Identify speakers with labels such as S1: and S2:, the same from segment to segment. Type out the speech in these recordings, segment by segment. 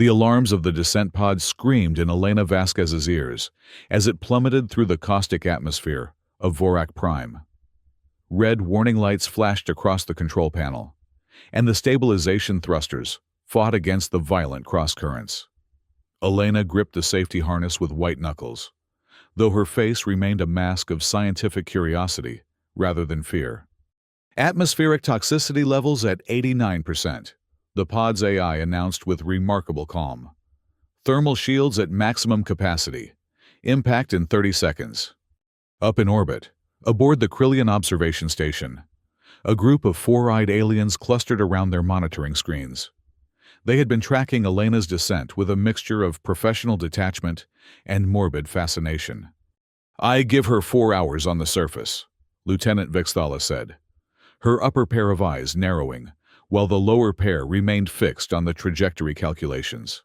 S1: The alarms of the descent pod screamed in Elena Vasquez's ears as it plummeted through the caustic atmosphere of Vorak Prime. Red warning lights flashed across the control panel, and the stabilization thrusters fought against the violent cross-currents. Elena gripped the safety harness with white knuckles, though her face remained a mask of scientific curiosity rather than fear. Atmospheric toxicity levels at 89%, the pod's AI announced with remarkable calm. Thermal shields at maximum capacity. Impact in 30 seconds. Up in orbit, aboard the Krillian observation station, a group of four-eyed aliens clustered around their monitoring screens. They had been tracking Elena's descent with a mixture of professional detachment and morbid fascination. "I give her 4 hours on the surface," Lieutenant Vixthala said, her upper pair of eyes narrowing, while the lower pair remained fixed on the trajectory calculations.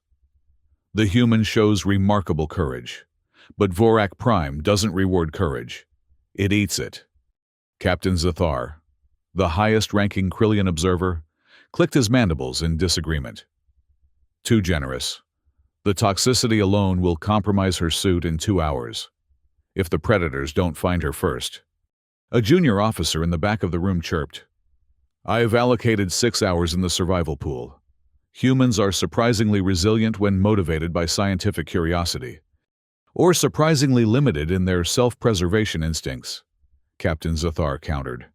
S1: "The human shows remarkable courage, but Vorak Prime doesn't reward courage. It eats it." Captain Zathar, the highest-ranking Krillian observer, clicked his mandibles in disagreement. "Too generous. The toxicity alone will compromise her suit in 2 hours, if the predators don't find her first." A junior officer in the back of the room chirped. "I have allocated 6 hours in the survival pool. Humans are surprisingly resilient when motivated by scientific curiosity, or surprisingly limited in their self-preservation instincts," Captain Zathar countered.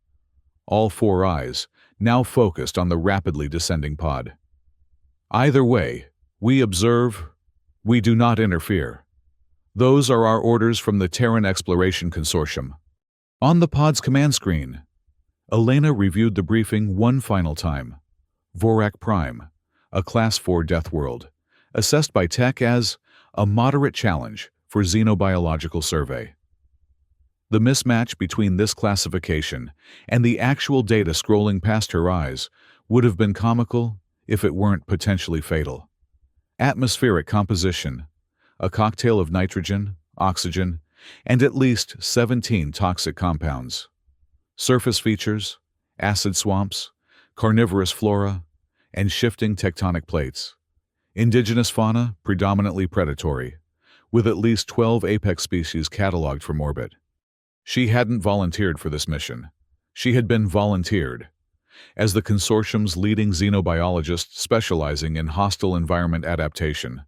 S1: All four eyes now focused on the rapidly descending pod. "Either way, we observe, we do not interfere. Those are our orders from the Terran Exploration Consortium." On the pod's command screen, Elena reviewed the briefing one final time. Vorak Prime, a Class 4 death world, assessed by Tech as a moderate challenge for xenobiological survey. The mismatch between this classification and the actual data scrolling past her eyes would have been comical if it weren't potentially fatal. Atmospheric composition, a cocktail of nitrogen, oxygen, and at least 17 toxic compounds. Surface features, acid swamps, carnivorous flora, and shifting tectonic plates. Indigenous fauna predominantly predatory, with at least 12 apex species cataloged from orbit. She hadn't volunteered for this mission. She had been volunteered. As the consortium's leading xenobiologist specializing in hostile environment adaptation,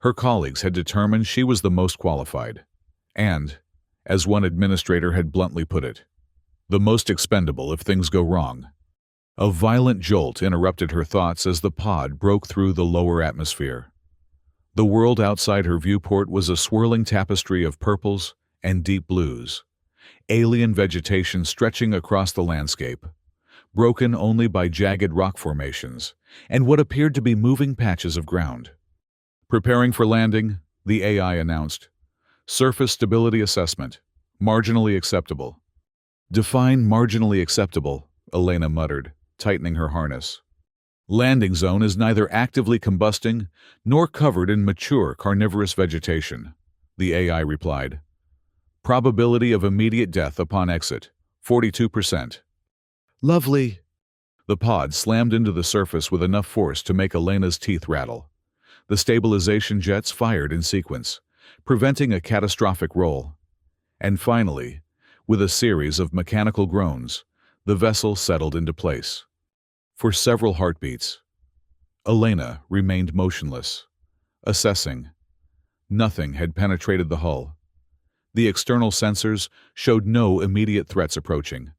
S1: her colleagues had determined she was the most qualified. And, as one administrator had bluntly put it, the most expendable if things go wrong. A violent jolt interrupted her thoughts as the pod broke through the lower atmosphere. The world outside her viewport was a swirling tapestry of purples and deep blues, alien vegetation stretching across the landscape, broken only by jagged rock formations and what appeared to be moving patches of ground. "Preparing for landing," the AI announced. "Surface stability assessment. Marginally acceptable." "Define marginally acceptable," Elena muttered, tightening her harness. "Landing zone is neither actively combusting nor covered in mature carnivorous vegetation," the AI replied. "Probability of immediate death upon exit, 42%. "Lovely." The pod slammed into the surface with enough force to make Elena's teeth rattle. The stabilization jets fired in sequence, preventing a catastrophic roll. And finally, with a series of mechanical groans, the vessel settled into place. For several heartbeats, Elena remained motionless, assessing. Nothing had penetrated the hull. The external sensors showed no immediate threats approaching.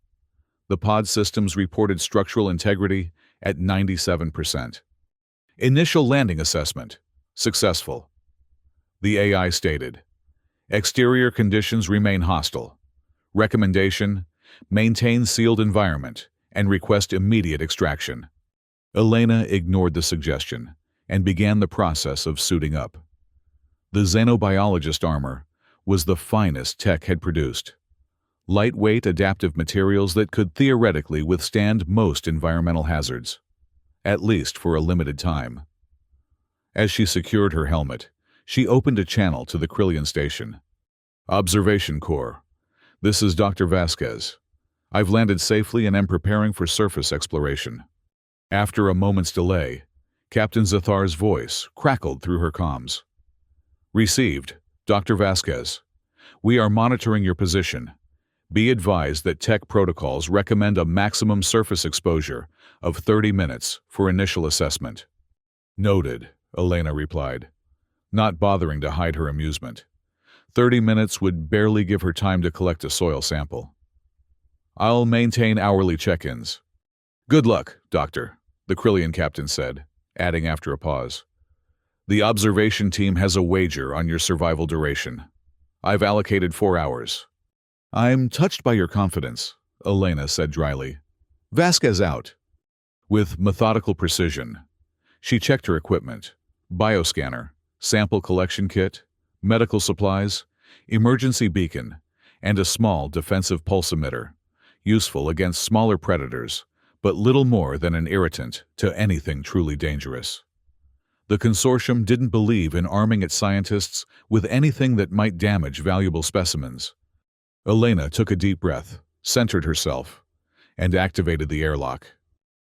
S1: The pod systems reported structural integrity at 97%. "Initial landing assessment. Successful," the AI stated. "Exterior conditions remain hostile. Recommendation: maintain sealed environment and request immediate extraction." Elena ignored the suggestion and began the process of suiting up. The xenobiologist armor was the finest Tech had produced. Lightweight adaptive materials that could theoretically withstand most environmental hazards, at least for a limited time. As she secured her helmet, she opened a channel to the Krillian station. "Observation Corps. This is Dr. Vasquez. I've landed safely and am preparing for surface exploration." After a moment's delay, Captain Zathar's voice crackled through her comms. Received, Dr. Vasquez. We are monitoring your position. Be advised that tech protocols recommend a maximum surface exposure of 30 minutes for initial assessment. Noted, Elena replied, not bothering to hide her amusement. 30 minutes would barely give her time to collect a soil sample. I'll maintain hourly check-ins. Good luck, Doctor, the Krillian captain said, adding after a pause. The observation team has a wager on your survival duration. I've allocated 4 hours. I'm touched by your confidence, Elena said dryly. Vasquez out. With methodical precision, she checked her equipment, bioscanner, sample collection kit, medical supplies, emergency beacon, and a small defensive pulse emitter, useful against smaller predators, but little more than an irritant to anything truly dangerous. The consortium didn't believe in arming its scientists with anything that might damage valuable specimens. Elena took a deep breath, centered herself, and activated the airlock.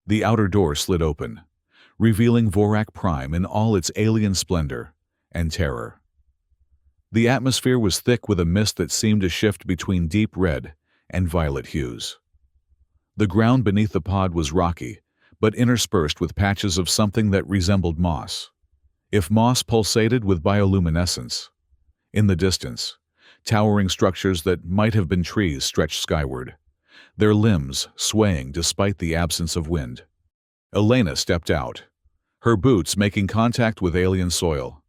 S1: The outer door slid open, revealing Vorak Prime in all its alien splendor and terror. The atmosphere was thick with a mist that seemed to shift between deep red and violet hues. The ground beneath the pod was rocky, but interspersed with patches of something that resembled moss. If moss pulsated with bioluminescence. In the distance, towering structures that might have been trees stretched skyward, their limbs swaying despite the absence of wind. Elena stepped out, her boots making contact with alien soil.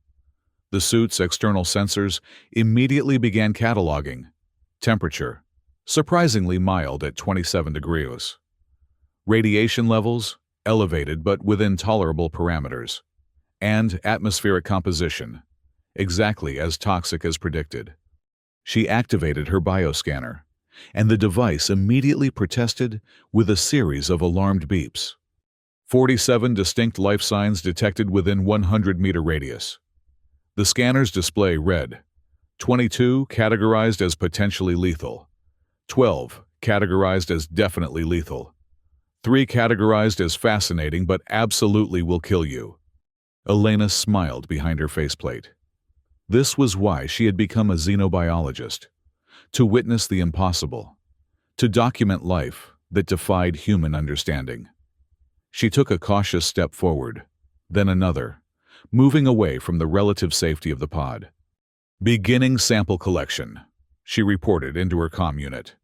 S1: The suit's external sensors immediately began cataloging. Temperature, surprisingly mild at 27 degrees. Radiation levels, elevated but within tolerable parameters. And atmospheric composition, exactly as toxic as predicted. She activated her bioscanner, and the device immediately protested with a series of alarmed beeps. 47 distinct life signs detected within 100-meter radius. The scanners display red, 22 categorized as potentially lethal, 12 categorized as definitely lethal, 3 categorized as fascinating but absolutely will kill you. Elena smiled behind her faceplate. This was why she had become a xenobiologist, to witness the impossible, to document life that defied human understanding. She took a cautious step forward, then another, moving away from the relative safety of the pod. Beginning sample collection, she reported into her comm unit.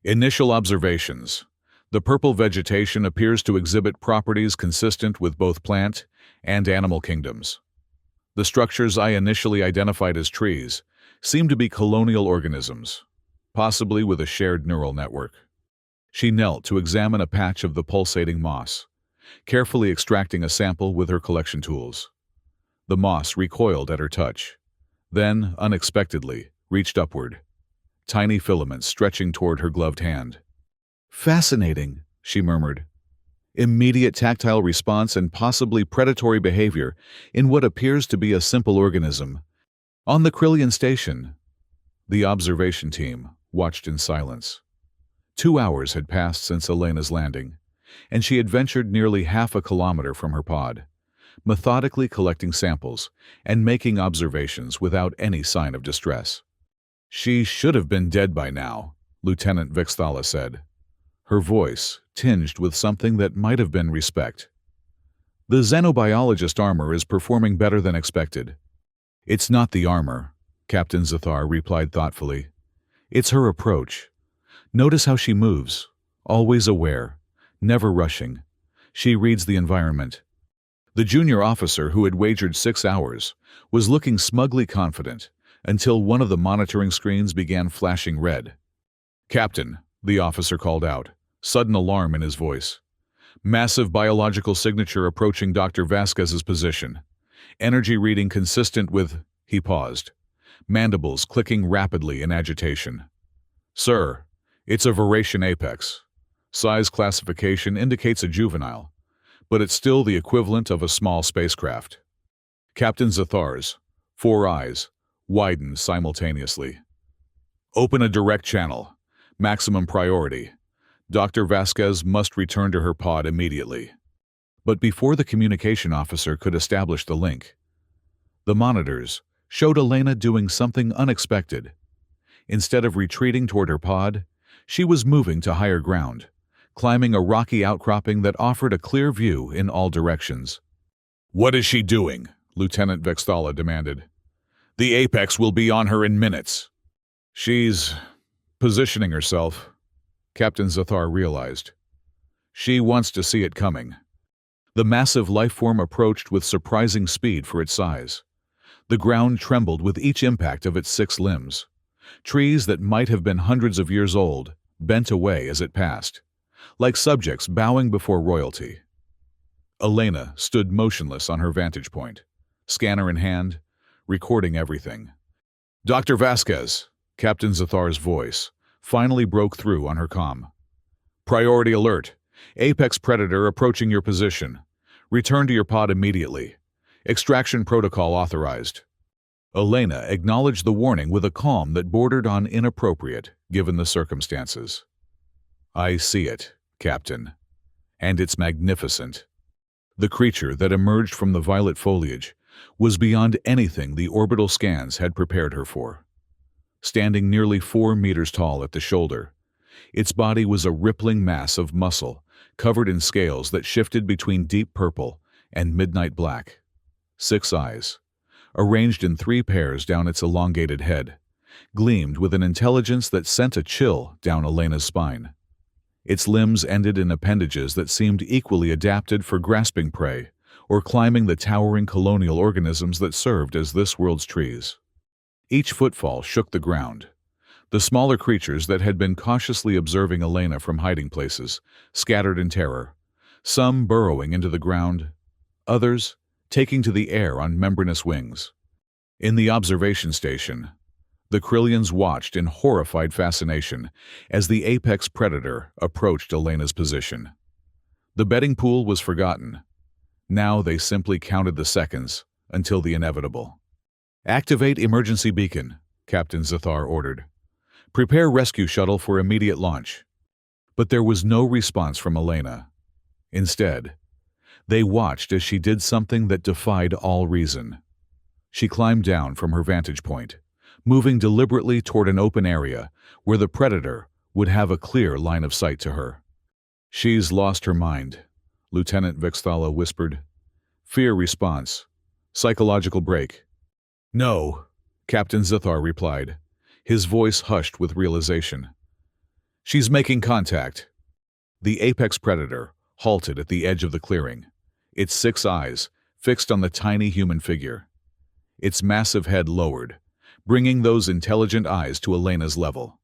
S1: Initial observations. The purple vegetation appears to exhibit properties consistent with both plant and animal kingdoms. The structures I initially identified as trees seem to be colonial organisms, possibly with a shared neural network. She knelt to examine a patch of the pulsating moss, carefully extracting a sample with her collection tools. The moss recoiled at her touch, then, unexpectedly, reached upward, tiny filaments stretching toward her gloved hand. Fascinating, she murmured. Immediate tactile response and possibly predatory behavior in what appears to be a simple organism. On the Krillian station, the observation team watched in silence. 2 hours had passed since Elena's landing, and she had ventured nearly half a kilometer from her pod, methodically collecting samples and making observations without any sign of distress. She should have been dead by now, Lieutenant Vixthala said, her voice tinged with something that might have been respect. The xenobiologist armor is performing better than expected. It's not the armor, Captain Zathar replied thoughtfully. It's her approach. Notice how she moves, always aware, never rushing. She reads the environment. The junior officer who had wagered 6 hours was looking smugly confident until one of the monitoring screens began flashing red. Captain, the officer called out, sudden alarm in his voice. Massive biological signature approaching Dr. Vasquez's position. Energy reading consistent with, he paused, mandibles clicking rapidly in agitation. Sir, it's a Voracian apex. Size classification indicates a juvenile, but it's still the equivalent of a small spacecraft. Captain Zathar's 4 eyes widened simultaneously. Open a direct channel. Maximum priority. Dr. Vasquez must return to her pod immediately. But before the communication officer could establish the link, the monitors showed Elena doing something unexpected. Instead of retreating toward her pod, she was moving to higher ground, climbing a rocky outcropping that offered a clear view in all directions. "What is she doing?" Lieutenant Vexthala demanded. "The apex will be on her in minutes." "She's positioning herself," Captain Zathar realized. "She wants to see it coming." The massive lifeform approached with surprising speed for its size. The ground trembled with each impact of its 6 limbs. Trees that might have been hundreds of years old bent away as it passed, like subjects bowing before royalty. Elena stood motionless on her vantage point, scanner in hand, recording everything. "Dr. Vasquez," Captain Zathar's voice finally broke through on her comm. "Priority alert. Apex predator approaching your position. Return to your pod immediately. Extraction protocol authorized." Elena acknowledged the warning with a calm that bordered on inappropriate, given the circumstances. "I see it, Captain. And it's magnificent." The creature that emerged from the violet foliage was beyond anything the orbital scans had prepared her for. Standing nearly 4 meters tall at the shoulder, its body was a rippling mass of muscle covered in scales that shifted between deep purple and midnight black. 6 eyes, arranged in 3 pairs down its elongated head, gleamed with an intelligence that sent a chill down Elena's spine. Its limbs ended in appendages that seemed equally adapted for grasping prey or climbing the towering colonial organisms that served as this world's trees. Each footfall shook the ground. The smaller creatures that had been cautiously observing Elena from hiding places scattered in terror, some burrowing into the ground, others taking to the air on membranous wings. In the observation station, the Krillians watched in horrified fascination as the apex predator approached Elena's position. The betting pool was forgotten. Now they simply counted the seconds until the inevitable. "Activate emergency beacon," Captain Zathar ordered. "Prepare rescue shuttle for immediate launch." But there was no response from Elena. Instead, they watched as she did something that defied all reason. She climbed down from her vantage point, moving deliberately toward an open area where the predator would have a clear line of sight to her. "She's lost her mind," Lieutenant Vexthala whispered. "Fear response. Psychological break." "No," Captain Zathar replied, his voice hushed with realization. "She's making contact." The apex predator halted at the edge of the clearing, its 6 eyes fixed on the tiny human figure. Its massive head lowered, bringing those intelligent eyes to Elena's level.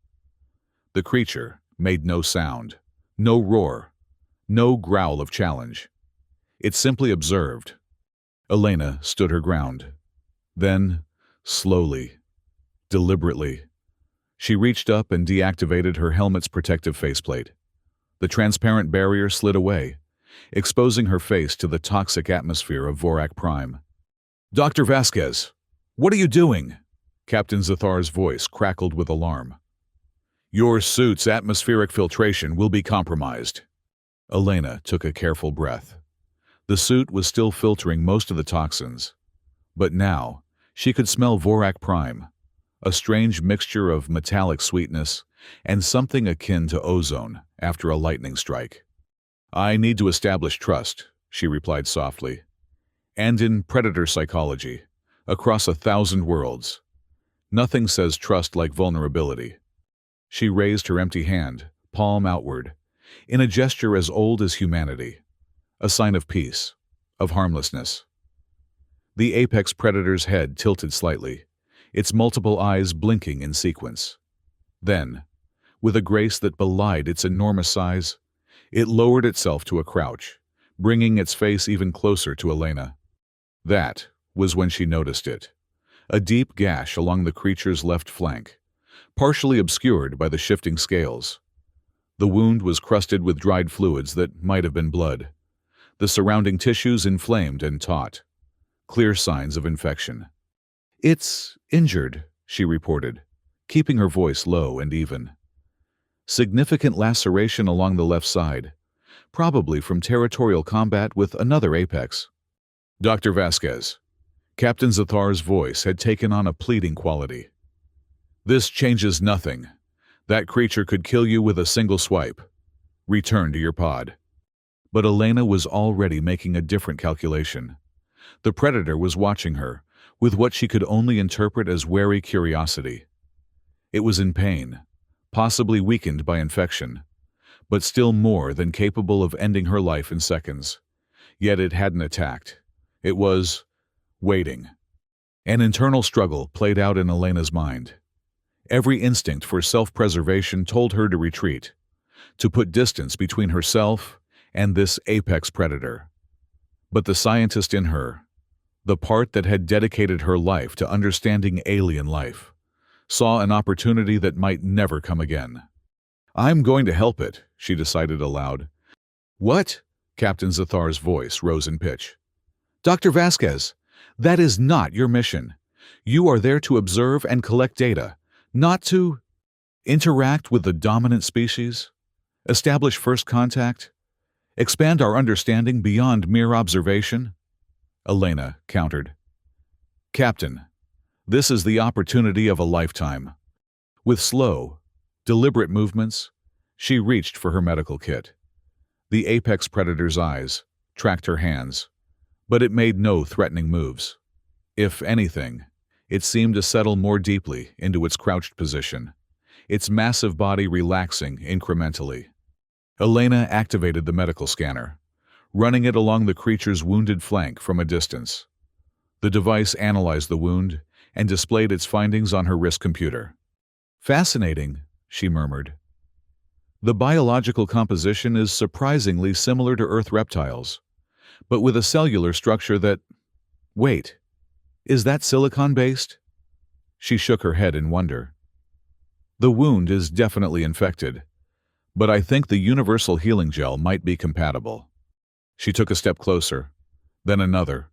S1: The creature made no sound, no roar, no growl of challenge. It simply observed. Elena stood her ground. Then, slowly, deliberately, she reached up and deactivated her helmet's protective faceplate. The transparent barrier slid away, exposing her face to the toxic atmosphere of Vorak Prime. "Dr. Vasquez, what are you doing?" Captain Zathar's voice crackled with alarm. "Your suit's atmospheric filtration will be compromised." Elena took a careful breath. The suit was still filtering most of the toxins, but now she could smell Vorak Prime, a strange mixture of metallic sweetness and something akin to ozone after a lightning strike. "I need to establish trust," she replied softly. "And in predator psychology, across 1,000 worlds, nothing says trust like vulnerability." She raised her empty hand, palm outward, in a gesture as old as humanity, a sign of peace, of harmlessness. The apex predator's head tilted slightly, its multiple eyes blinking in sequence. Then, with a grace that belied its enormous size, it lowered itself to a crouch, bringing its face even closer to Elena. That was when she noticed it, a deep gash along the creature's left flank, partially obscured by the shifting scales. The wound was crusted with dried fluids that might have been blood, the surrounding tissues inflamed and taut, clear signs of infection. "It's injured," she reported, keeping her voice low and even. "Significant laceration along the left side, probably from territorial combat with another apex. Dr. Vasquez. Captain Zathar's voice had taken on a pleading quality. This changes nothing. That creature could kill you with a single swipe. Return to your pod. But Elena was already making a different calculation. The predator was watching her, with what she could only interpret as wary curiosity. It was in pain, possibly weakened by infection, but still more than capable of ending her life in seconds. Yet it hadn't attacked. It was waiting. An internal struggle played out in Elena's mind. Every instinct for self-preservation told her to retreat, to put distance between herself and this apex predator. But the scientist in her, the part that had dedicated her life to understanding alien life, saw an opportunity that might never come again. I'm going to help it, she decided aloud. What? Captain Zathar's voice rose in pitch. Dr. Vasquez, that is not your mission. You are there to observe and collect data, not to interact with the dominant species, establish first contact, expand our understanding beyond mere observation. Elena countered. Captain, this is the opportunity of a lifetime. With slow, deliberate movements, she reached for her medical kit. The apex predator's eyes tracked her hands, but it made no threatening moves. If anything, it seemed to settle more deeply into its crouched position, its massive body relaxing incrementally. Elena activated the medical scanner, running it along the creature's wounded flank from a distance. The device analyzed the wound and displayed its findings on her wrist computer. Fascinating, she murmured. The biological composition is surprisingly similar to Earth reptiles, but with a cellular structure that… Wait, is that silicon-based? She shook her head in wonder. The wound is definitely infected, but I think the universal healing gel might be compatible. She took a step closer, then another,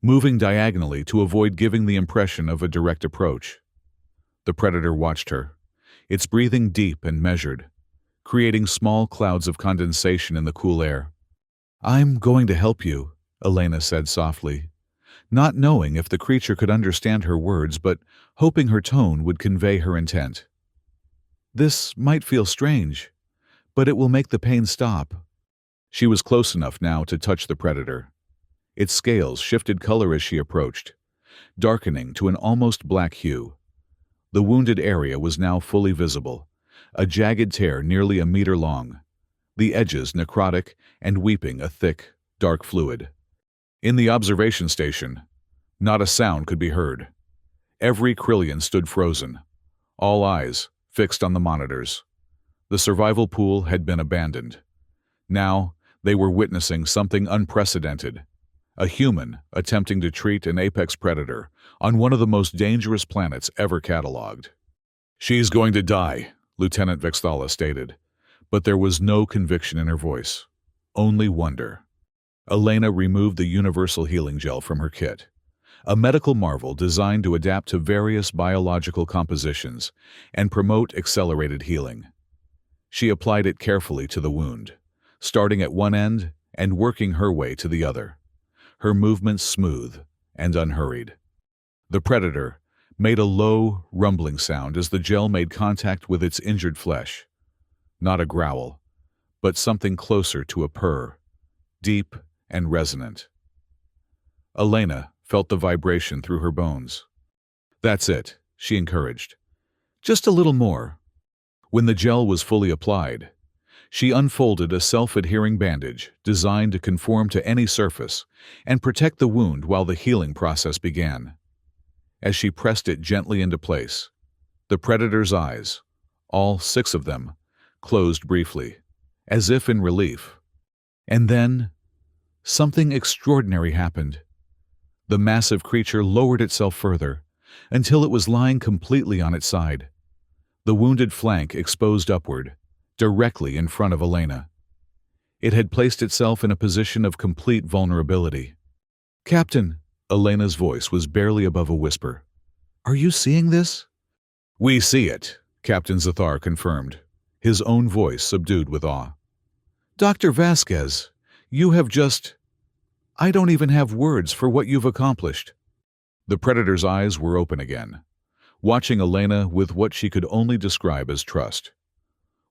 S1: moving diagonally to avoid giving the impression of a direct approach. The predator watched her, its breathing deep and measured, creating small clouds of condensation in the cool air. I'm going to help you, Elena said softly, not knowing if the creature could understand her words but hoping her tone would convey her intent. This might feel strange, but it will make the pain stop. She was close enough now to touch the predator. Its scales shifted color as she approached, darkening to an almost black hue. The wounded area was now fully visible, a jagged tear nearly a meter long, the edges necrotic and weeping a thick, dark fluid. In the observation station, not a sound could be heard. Every Krillian stood frozen, all eyes fixed on the monitors. The survival pool had been abandoned. Now, they were witnessing something unprecedented. A human attempting to treat an apex predator on one of the most dangerous planets ever catalogued. She's going to die, Lieutenant Vexthala stated, but there was no conviction in her voice, only wonder. Elena removed the universal healing gel from her kit, a medical marvel designed to adapt to various biological compositions and promote accelerated healing. She applied it carefully to the wound, starting at one end and working her way to the other, her movements smooth and unhurried. The predator made a low, rumbling sound as the gel made contact with its injured flesh. Not a growl, but something closer to a purr, deep and resonant. Elena felt the vibration through her bones. That's it, she encouraged. Just a little more. When the gel was fully applied, she unfolded a self-adhering bandage designed to conform to any surface and protect the wound while the healing process began. As she pressed it gently into place, the predator's eyes, all 6 of them, closed briefly, as if in relief. And then, something extraordinary happened. The massive creature lowered itself further, until it was lying completely on its side, the wounded flank exposed upward, directly in front of Elena. It had placed itself in a position of complete vulnerability. Captain, Elena's voice was barely above a whisper. Are you seeing this? We see it, Captain Zathar confirmed, his own voice subdued with awe. Dr. Vasquez, you have just... I don't even have words for what you've accomplished. The Predator's eyes were open again, watching Elena with what she could only describe as trust.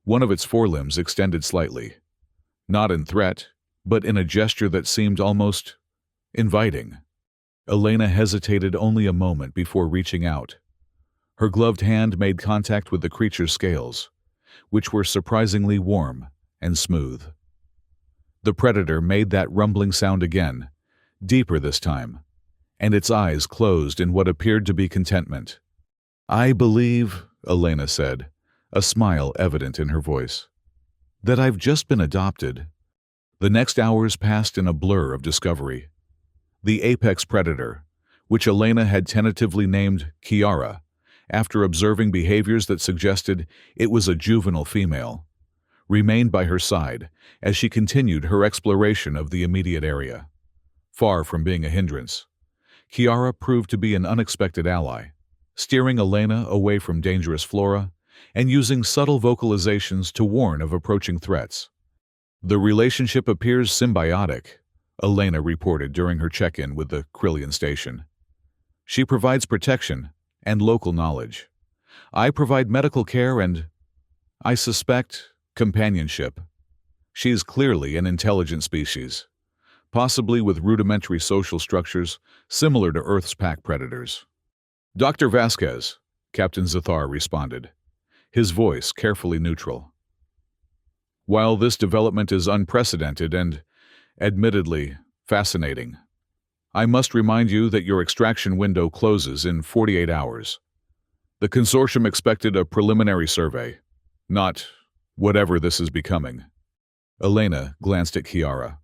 S1: One of its forelimbs extended slightly, not in threat, but in a gesture that seemed almost inviting. Elena hesitated only a moment before reaching out. Her gloved hand made contact with the creature's scales, which were surprisingly warm and smooth. The Predator made that rumbling sound again, deeper this time, and its eyes closed in what appeared to be contentment. "I believe," Elena said, a smile evident in her voice, "that I've just been adopted." The next hours passed in a blur of discovery. The apex predator, which Elena had tentatively named Kiara, after observing behaviors that suggested it was a juvenile female, remained by her side as she continued her exploration of the immediate area. Far from being a hindrance, Kiara proved to be an unexpected ally, steering Elena away from dangerous flora and using subtle vocalizations to warn of approaching threats. "The relationship appears symbiotic," Elena reported during her check-in with the Krillian station. "She provides protection and local knowledge. I provide medical care and, I suspect, companionship. She is clearly an intelligent species, possibly with rudimentary social structures similar to Earth's pack predators." "Dr. Vasquez," Captain Zathar responded, his voice carefully neutral. "While this development is unprecedented and, admittedly, fascinating, I must remind you that your extraction window closes in 48 hours. The consortium expected a preliminary survey, not whatever this is becoming." Elena glanced at Kiara,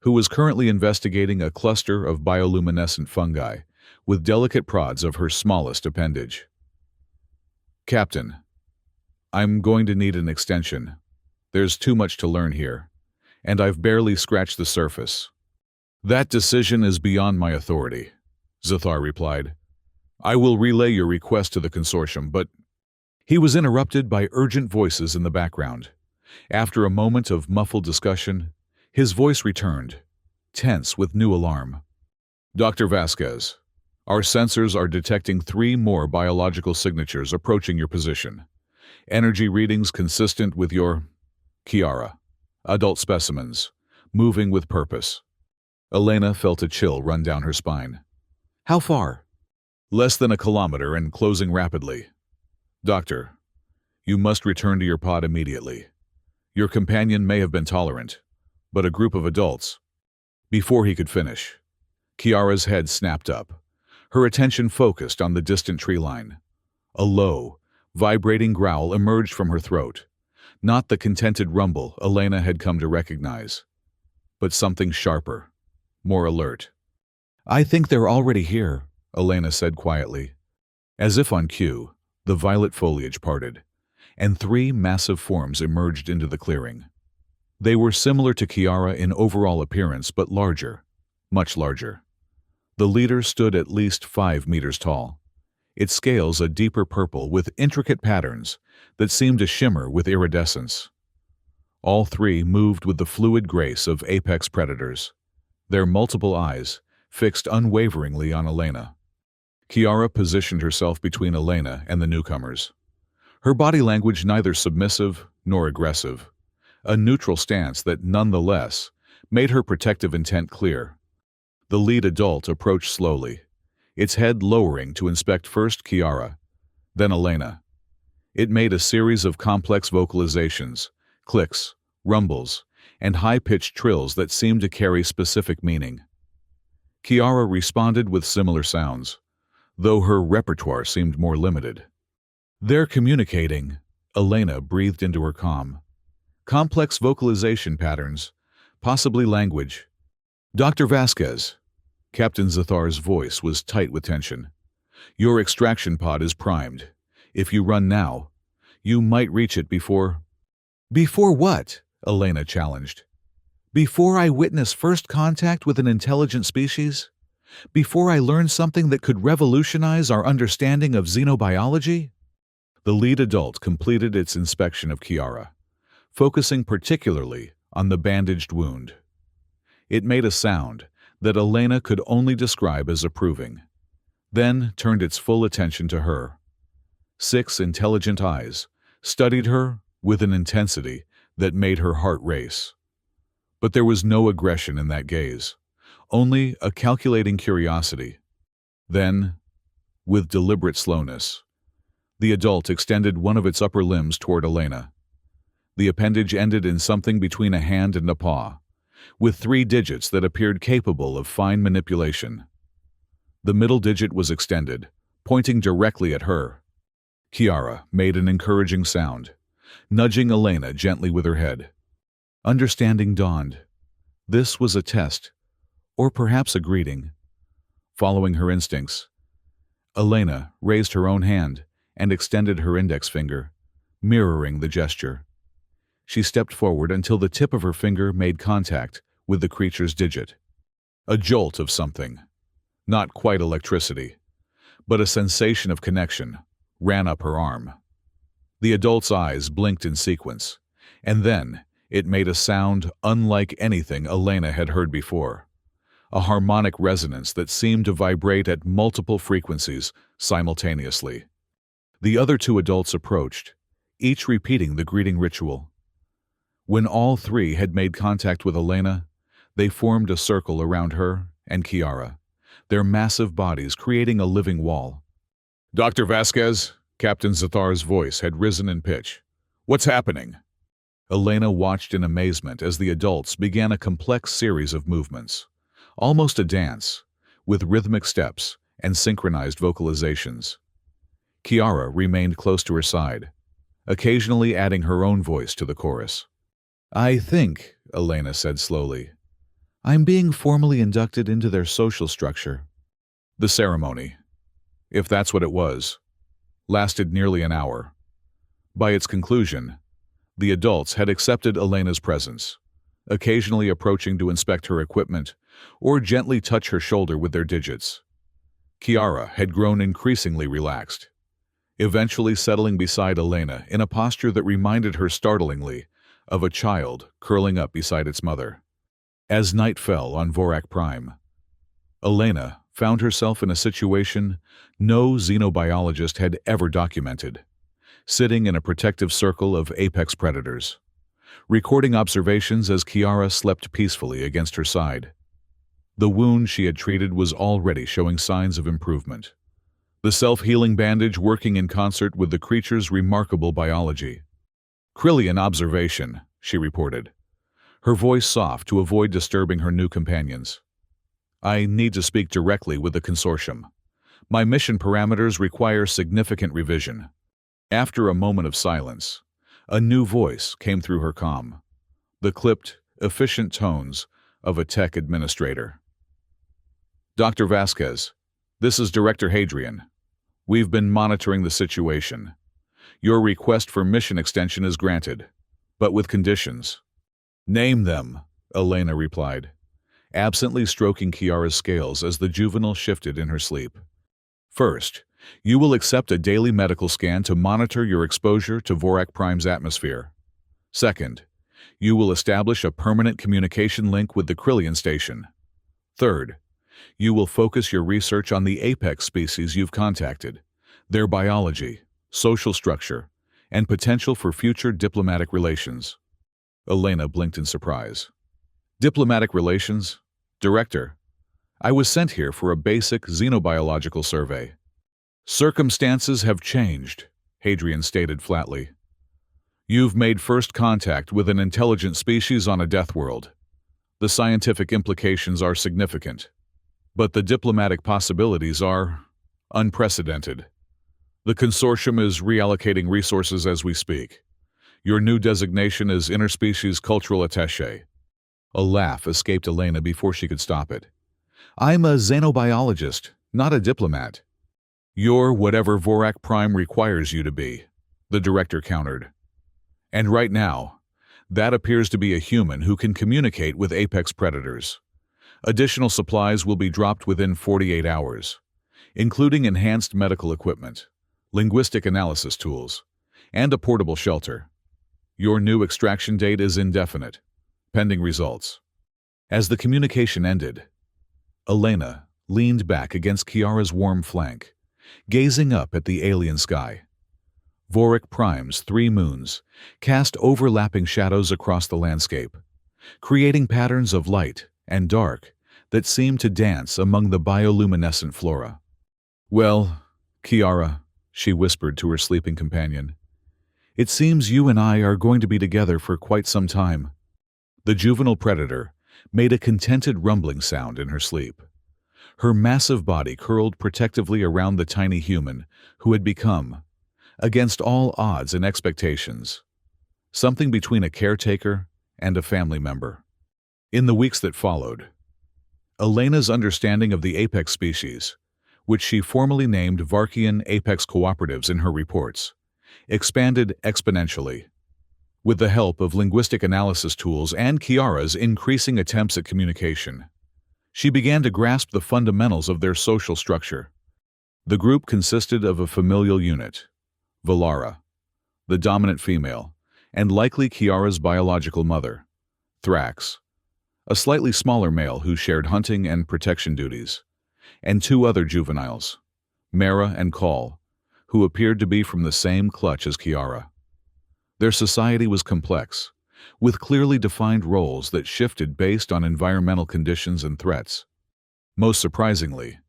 S1: who was currently investigating a cluster of bioluminescent fungi with delicate prods of her smallest appendage. "Captain, I'm going to need an extension. There's too much to learn here, and I've barely scratched the surface." "That decision is beyond my authority," Zathar replied. "I will relay your request to the consortium, but..." He was interrupted by urgent voices in the background. After a moment of muffled discussion, his voice returned, tense with new alarm. "Dr. Vasquez, our sensors are detecting 3 more biological signatures approaching your position. Energy readings consistent with your... Kiara. Adult specimens, moving with purpose." Elena felt a chill run down her spine. "How far?" "Less than a kilometer and closing rapidly. Doctor, you must return to your pod immediately. Your companion may have been tolerant, but a group of adults..." Before he could finish, Kiara's head snapped up, her attention focused on the distant tree line. A low, vibrating growl emerged from her throat, not the contented rumble Elena had come to recognize, but something sharper, more alert. "I think they're already here," Elena said quietly. As if on cue, the violet foliage parted, and 3 massive forms emerged into the clearing. They were similar to Kiara in overall appearance, but larger, much larger. The leader stood at least 5 meters tall, its scales a deeper purple with intricate patterns that seemed to shimmer with iridescence. All 3 moved with the fluid grace of apex predators, their multiple eyes fixed unwaveringly on Elena. Kiara positioned herself between Elena and the newcomers, her body language neither submissive nor aggressive, a neutral stance that nonetheless made her protective intent clear. The lead adult approached slowly, its head lowering to inspect first Kiara, then Elena. It made a series of complex vocalizations, clicks, rumbles, and high-pitched trills that seemed to carry specific meaning. Kiara responded with similar sounds, though her repertoire seemed more limited. "They're communicating," Elena breathed into her calm. "Complex vocalization patterns, possibly language." "Dr. Vasquez," Captain Zathar's voice was tight with tension. "Your extraction pod is primed. If you run now, you might reach it before..." "Before what?" Elena challenged. "Before I witness first contact with an intelligent species? Before I learn something that could revolutionize our understanding of xenobiology?" The lead adult completed its inspection of Kiara, focusing particularly on the bandaged wound. It made a sound that Elena could only describe as approving, then turned its full attention to her. 6 intelligent eyes studied her with an intensity that made her heart race. But there was no aggression in that gaze, only a calculating curiosity. Then, with deliberate slowness, the adult extended one of its upper limbs toward Elena. The appendage ended in something between a hand and a paw, with 3 digits that appeared capable of fine manipulation. The middle digit was extended, pointing directly at her. Kiara made an encouraging sound, nudging Elena gently with her head. Understanding dawned. This was a test, or perhaps a greeting. Following her instincts, Elena raised her own hand and extended her index finger, mirroring the gesture. She stepped forward until the tip of her finger made contact with the creature's digit. A jolt of something, not quite electricity, but a sensation of connection, ran up her arm. The adult's eyes blinked in sequence, and then it made a sound unlike anything Elena had heard before, a harmonic resonance that seemed to vibrate at multiple frequencies simultaneously. The other 2 adults approached, each repeating the greeting ritual. When all 3 had made contact with Elena, they formed a circle around her and Kiara, their massive bodies creating a living wall. "Dr. Vasquez," Captain Zathar's voice had risen in pitch. "What's happening?" Elena watched in amazement as the adults began a complex series of movements, almost a dance, with rhythmic steps and synchronized vocalizations. Kiara remained close to her side, occasionally adding her own voice to the chorus. "I think," Elena said slowly, "I'm being formally inducted into their social structure." The ceremony, if that's what it was, lasted nearly an hour. By its conclusion, the adults had accepted Elena's presence, occasionally approaching to inspect her equipment or gently touch her shoulder with their digits. Kiara had grown increasingly relaxed, eventually settling beside Elena in a posture that reminded her startlingly of a child curling up beside its mother. As night fell on Vorak Prime, Elena found herself in a situation no xenobiologist had ever documented, sitting in a protective circle of apex predators, recording observations as Kiara slept peacefully against her side. The wound she had treated was already showing signs of improvement, the self-healing bandage working in concert with the creature's remarkable biology. "Krillian observation," she reported, her voice soft to avoid disturbing her new companions. "I need to speak directly with the consortium. My mission parameters require significant revision." After a moment of silence, a new voice came through her comm, the clipped, efficient tones of a tech administrator. "Dr. Vasquez, this is Director Hadrian. We've been monitoring the situation. Your request for mission extension is granted, but with conditions." "Name them," Elena replied, absently stroking Kiara's scales as the juvenile shifted in her sleep. "First, you will accept a daily medical scan to monitor your exposure to Vorak Prime's atmosphere. Second, you will establish a permanent communication link with the Krillian station. Third, you will focus your research on the apex species you've contacted, their biology, social structure, and potential for future diplomatic relations." Elena blinked in surprise. "Diplomatic relations? Director, I was sent here for a basic xenobiological survey." "Circumstances have changed," Hadrian stated flatly. "You've made first contact with an intelligent species on a death world. The scientific implications are significant, but the diplomatic possibilities are unprecedented. The consortium is reallocating resources as we speak. Your new designation is Interspecies Cultural Attaché." A laugh escaped Elena before she could stop it. "I'm a xenobiologist, not a diplomat." "You're whatever Vorak Prime requires you to be," the director countered. "And right now, that appears to be a human who can communicate with apex predators. Additional supplies will be dropped within 48 hours, including enhanced medical equipment, linguistic analysis tools, and a portable shelter. Your new extraction date is indefinite, pending results. As the communication ended, Elena leaned back against Kiara's warm flank, gazing up at the alien sky. Vorik Prime's 3 moons cast overlapping shadows across the landscape, creating patterns of light and dark that seemed to dance among the bioluminescent flora. "Well, Kiara," she whispered to her sleeping companion, "it seems you and I are going to be together for quite some time." The juvenile predator made a contented rumbling sound in her sleep. Her massive body curled protectively around the tiny human who had become, against all odds and expectations, something between a caretaker and a family member. In the weeks that followed, Elena's understanding of the apex species, which she formally named Varkian Apex Cooperatives in her reports, expanded exponentially. With the help of linguistic analysis tools and Kiara's increasing attempts at communication, she began to grasp the fundamentals of their social structure. The group consisted of a familial unit, Valara, the dominant female, and likely Kiara's biological mother, Thrax, a slightly smaller male who shared hunting and protection duties, and 2 other juveniles, Mara and Call, who appeared to be from the same clutch as Kiara. Their society was complex, with clearly defined roles that shifted based on environmental conditions and threats. Most surprisingly,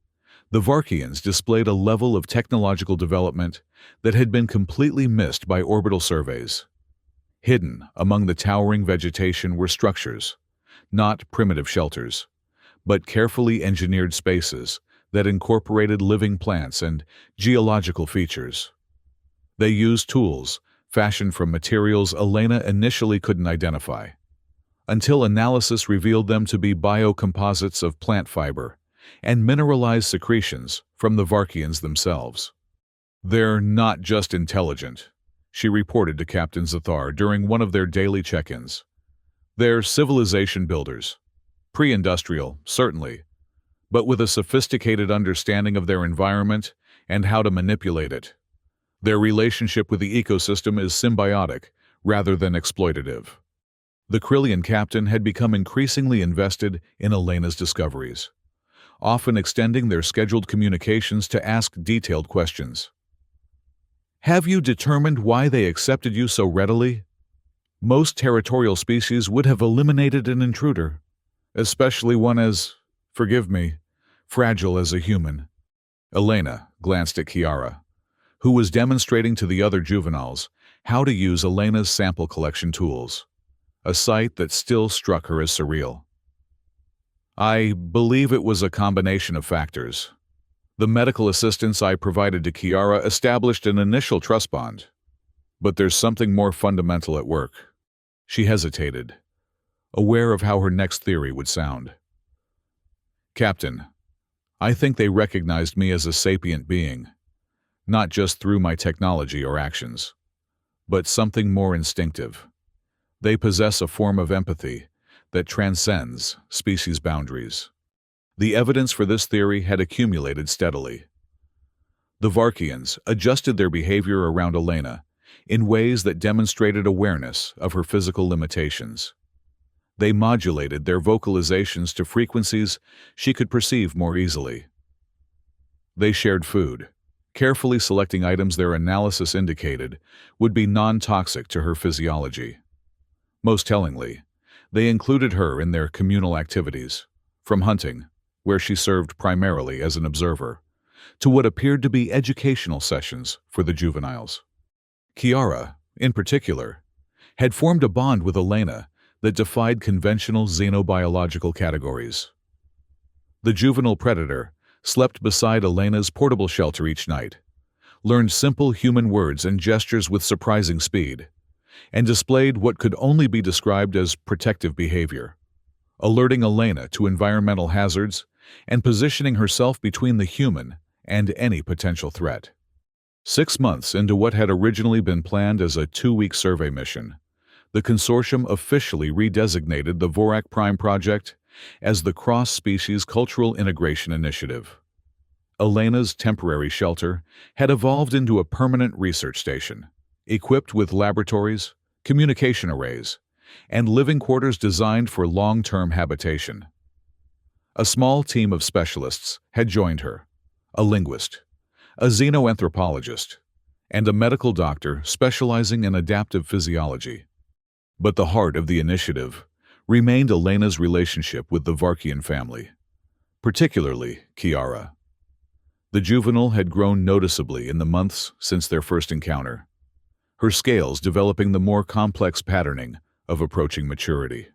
S1: the Varkians displayed a level of technological development that had been completely missed by orbital surveys. Hidden among the towering vegetation were structures, not primitive shelters, but carefully engineered spaces that incorporated living plants and geological features. They used tools fashioned from materials Elena initially couldn't identify, until analysis revealed them to be biocomposites of plant fiber and mineralized secretions from the Varkians themselves. "They're not just intelligent," she reported to Captain Zathar during one of their daily check-ins. "They're civilization builders. Pre-industrial, certainly, but with a sophisticated understanding of their environment and how to manipulate it. Their relationship with the ecosystem is symbiotic rather than exploitative." The Krillian captain had become increasingly invested in Elena's discoveries, often extending their scheduled communications to ask detailed questions. "Have you determined why they accepted you so readily? Most territorial species would have eliminated an intruder, especially one as, forgive me, fragile as a human." Elena glanced at Kiara, who was demonstrating to the other juveniles how to use Elena's sample collection tools, a sight that still struck her as surreal. "I believe it was a combination of factors. The medical assistance I provided to Kiara established an initial trust bond, but there's something more fundamental at work." She hesitated, aware of how her next theory would sound. "Captain, I think they recognized me as a sapient being, not just through my technology or actions, but something more instinctive. They possess a form of empathy that transcends species boundaries." The evidence for this theory had accumulated steadily. The Varkians adjusted their behavior around Elena in ways that demonstrated awareness of her physical limitations. They modulated their vocalizations to frequencies she could perceive more easily. They shared food, carefully selecting items their analysis indicated would be non-toxic to her physiology. Most tellingly, they included her in their communal activities, from hunting, where she served primarily as an observer, to what appeared to be educational sessions for the juveniles. Kiara, in particular, had formed a bond with Elena that defied conventional xenobiological categories. The juvenile predator slept beside Elena's portable shelter each night, learned simple human words and gestures with surprising speed, and displayed what could only be described as protective behavior, alerting Elena to environmental hazards and positioning herself between the human and any potential threat. 6 months into what had originally been planned as a 2-week survey mission, the consortium officially redesignated the Vorak Prime project as the Cross-Species Cultural Integration Initiative. Elena's temporary shelter had evolved into a permanent research station, equipped with laboratories, communication arrays, and living quarters designed for long-term habitation. A small team of specialists had joined her: a linguist, a xenoanthropologist, and a medical doctor specializing in adaptive physiology. But the heart of the initiative remained Elena's relationship with the Varkian family, particularly Kiara. The juvenile had grown noticeably in the months since their first encounter, her scales developing the more complex patterning of approaching maturity.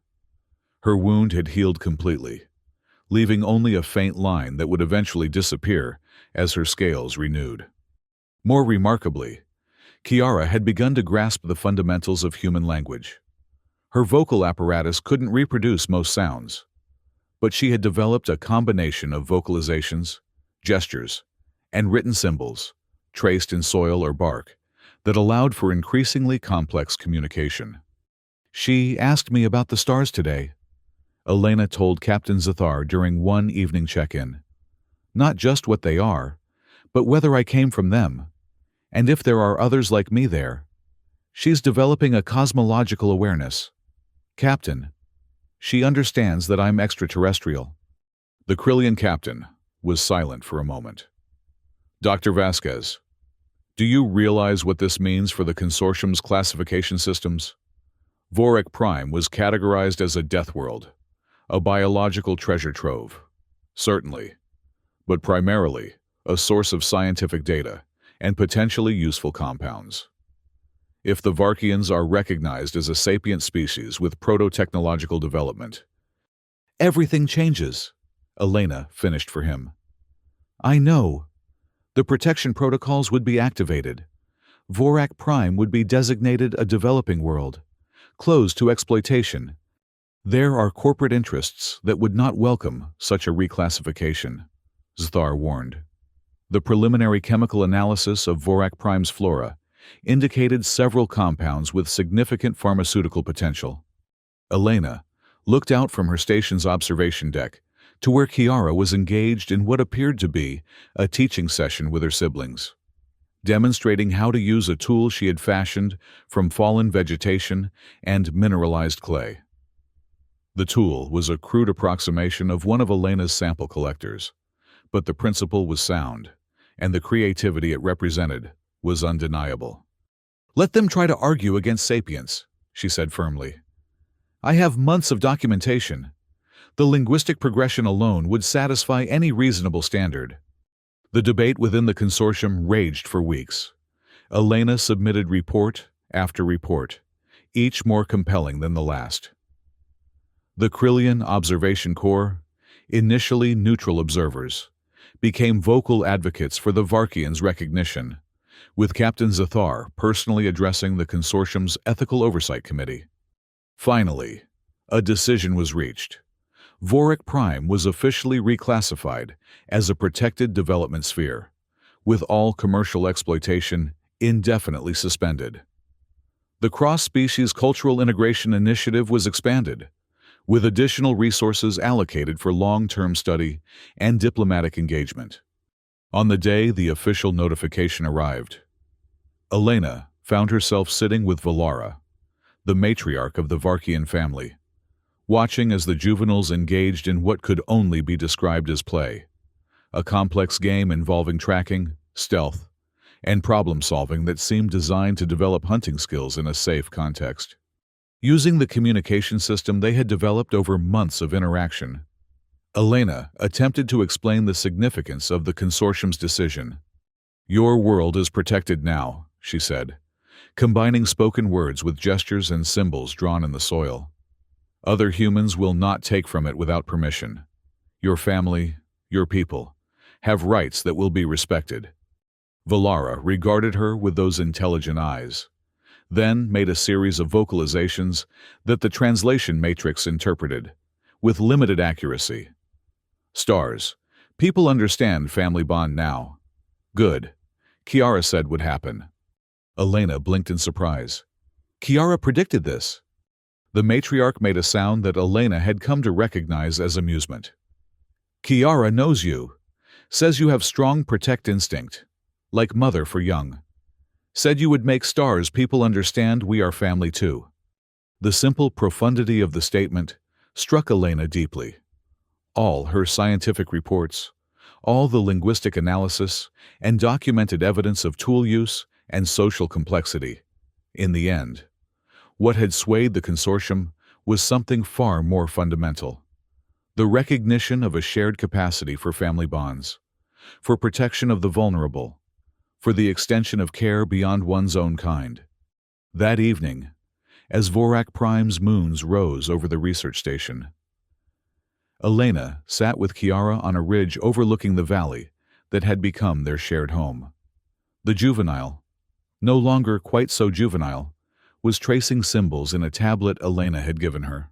S1: Her wound had healed completely, leaving only a faint line that would eventually disappear as her scales renewed. More remarkably, Kiara had begun to grasp the fundamentals of human language. Her vocal apparatus couldn't reproduce most sounds, but she had developed a combination of vocalizations, gestures, and written symbols, traced in soil or bark, that allowed for increasingly complex communication. "She asked me about the stars today," Elena told Captain Zathar during one evening check-in. "Not just what they are, but whether I came from them, and if there are others like me there. She's developing a cosmological awareness. Captain, she understands that I'm extraterrestrial." The Krillian captain was silent for a moment. "Dr. Vasquez, do you realize what this means for the consortium's classification systems? Vorak Prime was categorized as a death world, a biological treasure trove, certainly, but primarily a source of scientific data and potentially useful compounds. If the Varkians are recognized as a sapient species with proto-technological development, everything changes," Elena finished for him. "I know. The protection protocols would be activated. Vorak Prime would be designated a developing world, closed to exploitation. There are corporate interests that would not welcome such a reclassification," Zathar warned. The preliminary chemical analysis of Vorak Prime's flora indicated several compounds with significant pharmaceutical potential. Elena looked out from her station's observation deck to where Kiara was engaged in what appeared to be a teaching session with her siblings, demonstrating how to use a tool she had fashioned from fallen vegetation and mineralized clay. The tool was a crude approximation of one of Elena's sample collectors, but the principle was sound, and the creativity it represented was undeniable. "Let them try to argue against sapience," she said firmly. "I have months of documentation. The linguistic progression alone would satisfy any reasonable standard." The debate within the consortium raged for weeks. Elena submitted report after report, each more compelling than the last. The Krillian Observation Corps, initially neutral observers, became vocal advocates for the Varkians' recognition, with Captain Zathar personally addressing the consortium's Ethical Oversight Committee. Finally, a decision was reached. Vorak Prime was officially reclassified as a protected development sphere, with all commercial exploitation indefinitely suspended. The Cross-Species Cultural Integration Initiative was expanded, with additional resources allocated for long-term study and diplomatic engagement. On the day the official notification arrived, Elena found herself sitting with Valara, the matriarch of the Varkian family, watching as the juveniles engaged in what could only be described as play, a complex game involving tracking, stealth, and problem-solving that seemed designed to develop hunting skills in a safe context. Using the communication system they had developed over months of interaction, Elena attempted to explain the significance of the consortium's decision. "Your world is protected now," she said, combining spoken words with gestures and symbols drawn in the soil. "Other humans will not take from it without permission. Your family, your people, have rights that will be respected." Valara regarded her with those intelligent eyes, then made a series of vocalizations that the translation matrix interpreted, with limited accuracy. "Stars, people understand family bond now." "Good," Kiara said would happen. Elena blinked in surprise. "Kiara predicted this." The matriarch made a sound that Elena had come to recognize as amusement. "Kiara knows you. Says you have strong protect instinct, like mother for young. Said you would make stars people understand we are family too." The simple profundity of the statement struck Elena deeply. All her scientific reports, all the linguistic analysis, and documented evidence of tool use and social complexity. In the end, what had swayed the consortium was something far more fundamental. The recognition of a shared capacity for family bonds, for protection of the vulnerable, for the extension of care beyond one's own kind. That evening, as Vorak Prime's moons rose over the research station, Elena sat with Kiara on a ridge overlooking the valley that had become their shared home. The juvenile, no longer quite so juvenile, was tracing symbols in a tablet Elena had given her,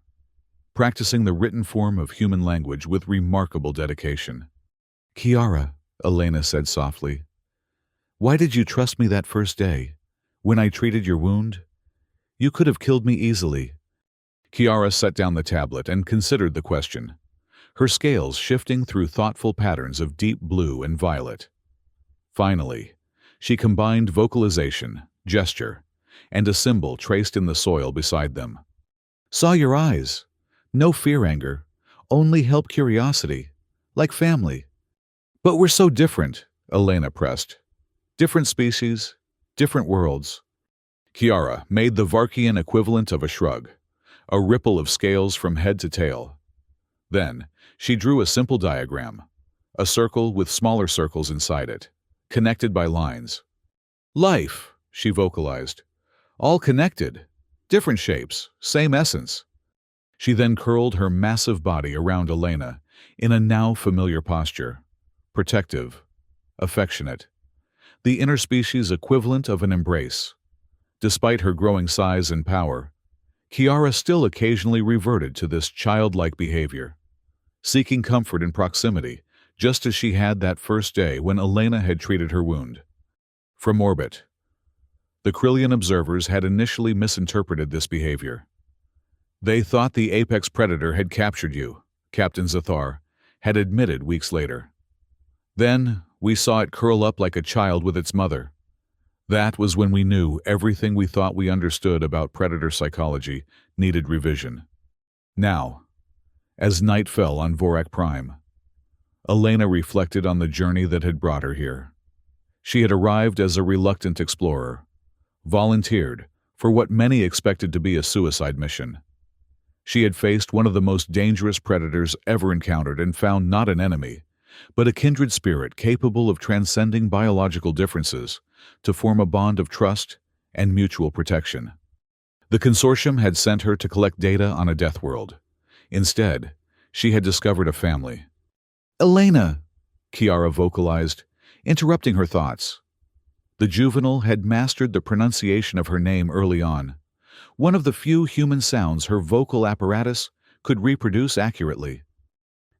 S1: practicing the written form of human language with remarkable dedication. "Kiara," Elena said softly, "why did you trust me that first day, when I treated your wound? You could have killed me easily." Kiara set down the tablet and considered the question, her scales shifting through thoughtful patterns of deep blue and violet. Finally, she combined vocalization, gesture, and a symbol traced in the soil beside them. "Saw your eyes. No fear anger, only help curiosity, like family." "But we're so different," Elena pressed. "Different species, different worlds." Kiara made the Varkian equivalent of a shrug, a ripple of scales from head to tail. Then, she drew a simple diagram, a circle with smaller circles inside it, connected by lines. "Life," she vocalized. "All connected, different shapes, same essence." She then curled her massive body around Elena in a now familiar posture, protective, affectionate, the interspecies equivalent of an embrace. Despite her growing size and power, Kiara still occasionally reverted to this childlike behavior, seeking comfort in proximity, just as she had that first day when Elena had treated her wound. From orbit, the Krillian observers had initially misinterpreted this behavior. They thought the apex predator had captured you, Captain Zathar had admitted weeks later. "Then, we saw it curl up like a child with its mother. That was when we knew everything we thought we understood about predator psychology needed revision." Now, as night fell on Vorak Prime, Elena reflected on the journey that had brought her here. She had arrived as a reluctant explorer, volunteered for what many expected to be a suicide mission. She had faced one of the most dangerous predators ever encountered and found not an enemy, but a kindred spirit capable of transcending biological differences to form a bond of trust and mutual protection. The consortium had sent her to collect data on a death world. Instead, she had discovered a family. "Elena," Kiara vocalized, interrupting her thoughts. The juvenile had mastered the pronunciation of her name early on, one of the few human sounds her vocal apparatus could reproduce accurately.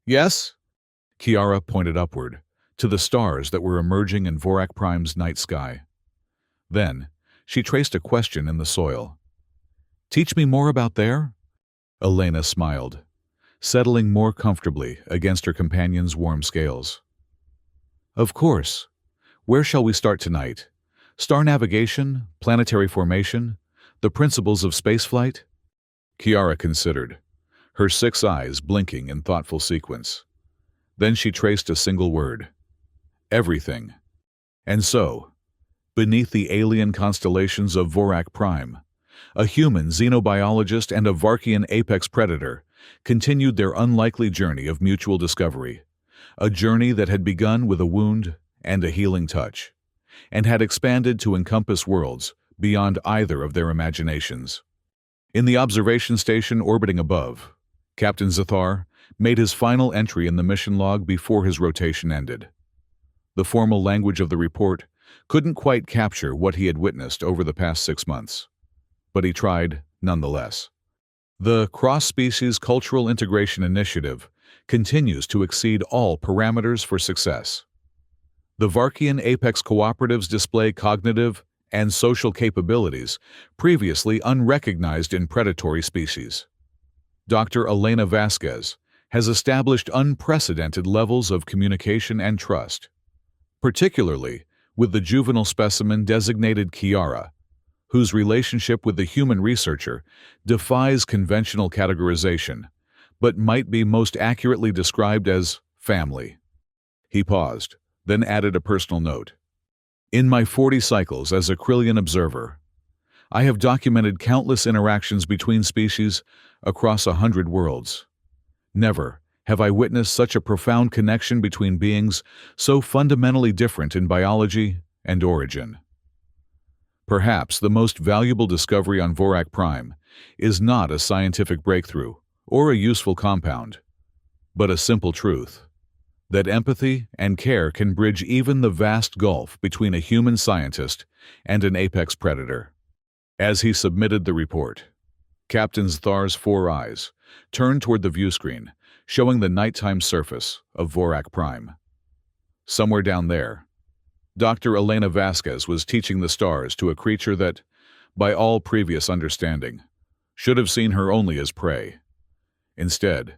S1: "Yes?" Kiara pointed upward, to the stars that were emerging in Vorak Prime's night sky. Then, she traced a question in the soil. "Teach me more about there?" Elena smiled, settling more comfortably against her companion's warm scales. "Of course. Where shall we start tonight? Star navigation, planetary formation, the principles of spaceflight?" Kiara considered, her 6 eyes blinking in thoughtful sequence. Then she traced a single word: everything. And so, beneath the alien constellations of Vorak Prime, a human xenobiologist and a Varkian apex predator continued their unlikely journey of mutual discovery, a journey that had begun with a wound and a healing touch, and had expanded to encompass worlds beyond either of their imaginations. In the observation station orbiting above, Captain Zathar made his final entry in the mission log before his rotation ended. The formal language of the report couldn't quite capture what he had witnessed over the past 6 months, but he tried nonetheless. The Cross-Species Cultural Integration Initiative continues to exceed all parameters for success. The Varkian Apex Cooperatives display cognitive and social capabilities previously unrecognized in predatory species. Dr. Elena Vasquez has established unprecedented levels of communication and trust, particularly with the juvenile specimen designated Kiara, whose relationship with the human researcher defies conventional categorization, but might be most accurately described as family. He paused, then added a personal note. In my 40 cycles as a Krillian observer, I have documented countless interactions between species across 100 worlds. Never have I witnessed such a profound connection between beings so fundamentally different in biology and origin. Perhaps the most valuable discovery on Vorak Prime is not a scientific breakthrough or a useful compound, but a simple truth that empathy and care can bridge even the vast gulf between a human scientist and an apex predator. As he submitted the report, Captain Thar's 4 eyes turned toward the viewscreen, showing the nighttime surface of Vorak Prime. Somewhere down there, Dr. Elena Vasquez was teaching the stars to a creature that, by all previous understanding, should have seen her only as prey. Instead,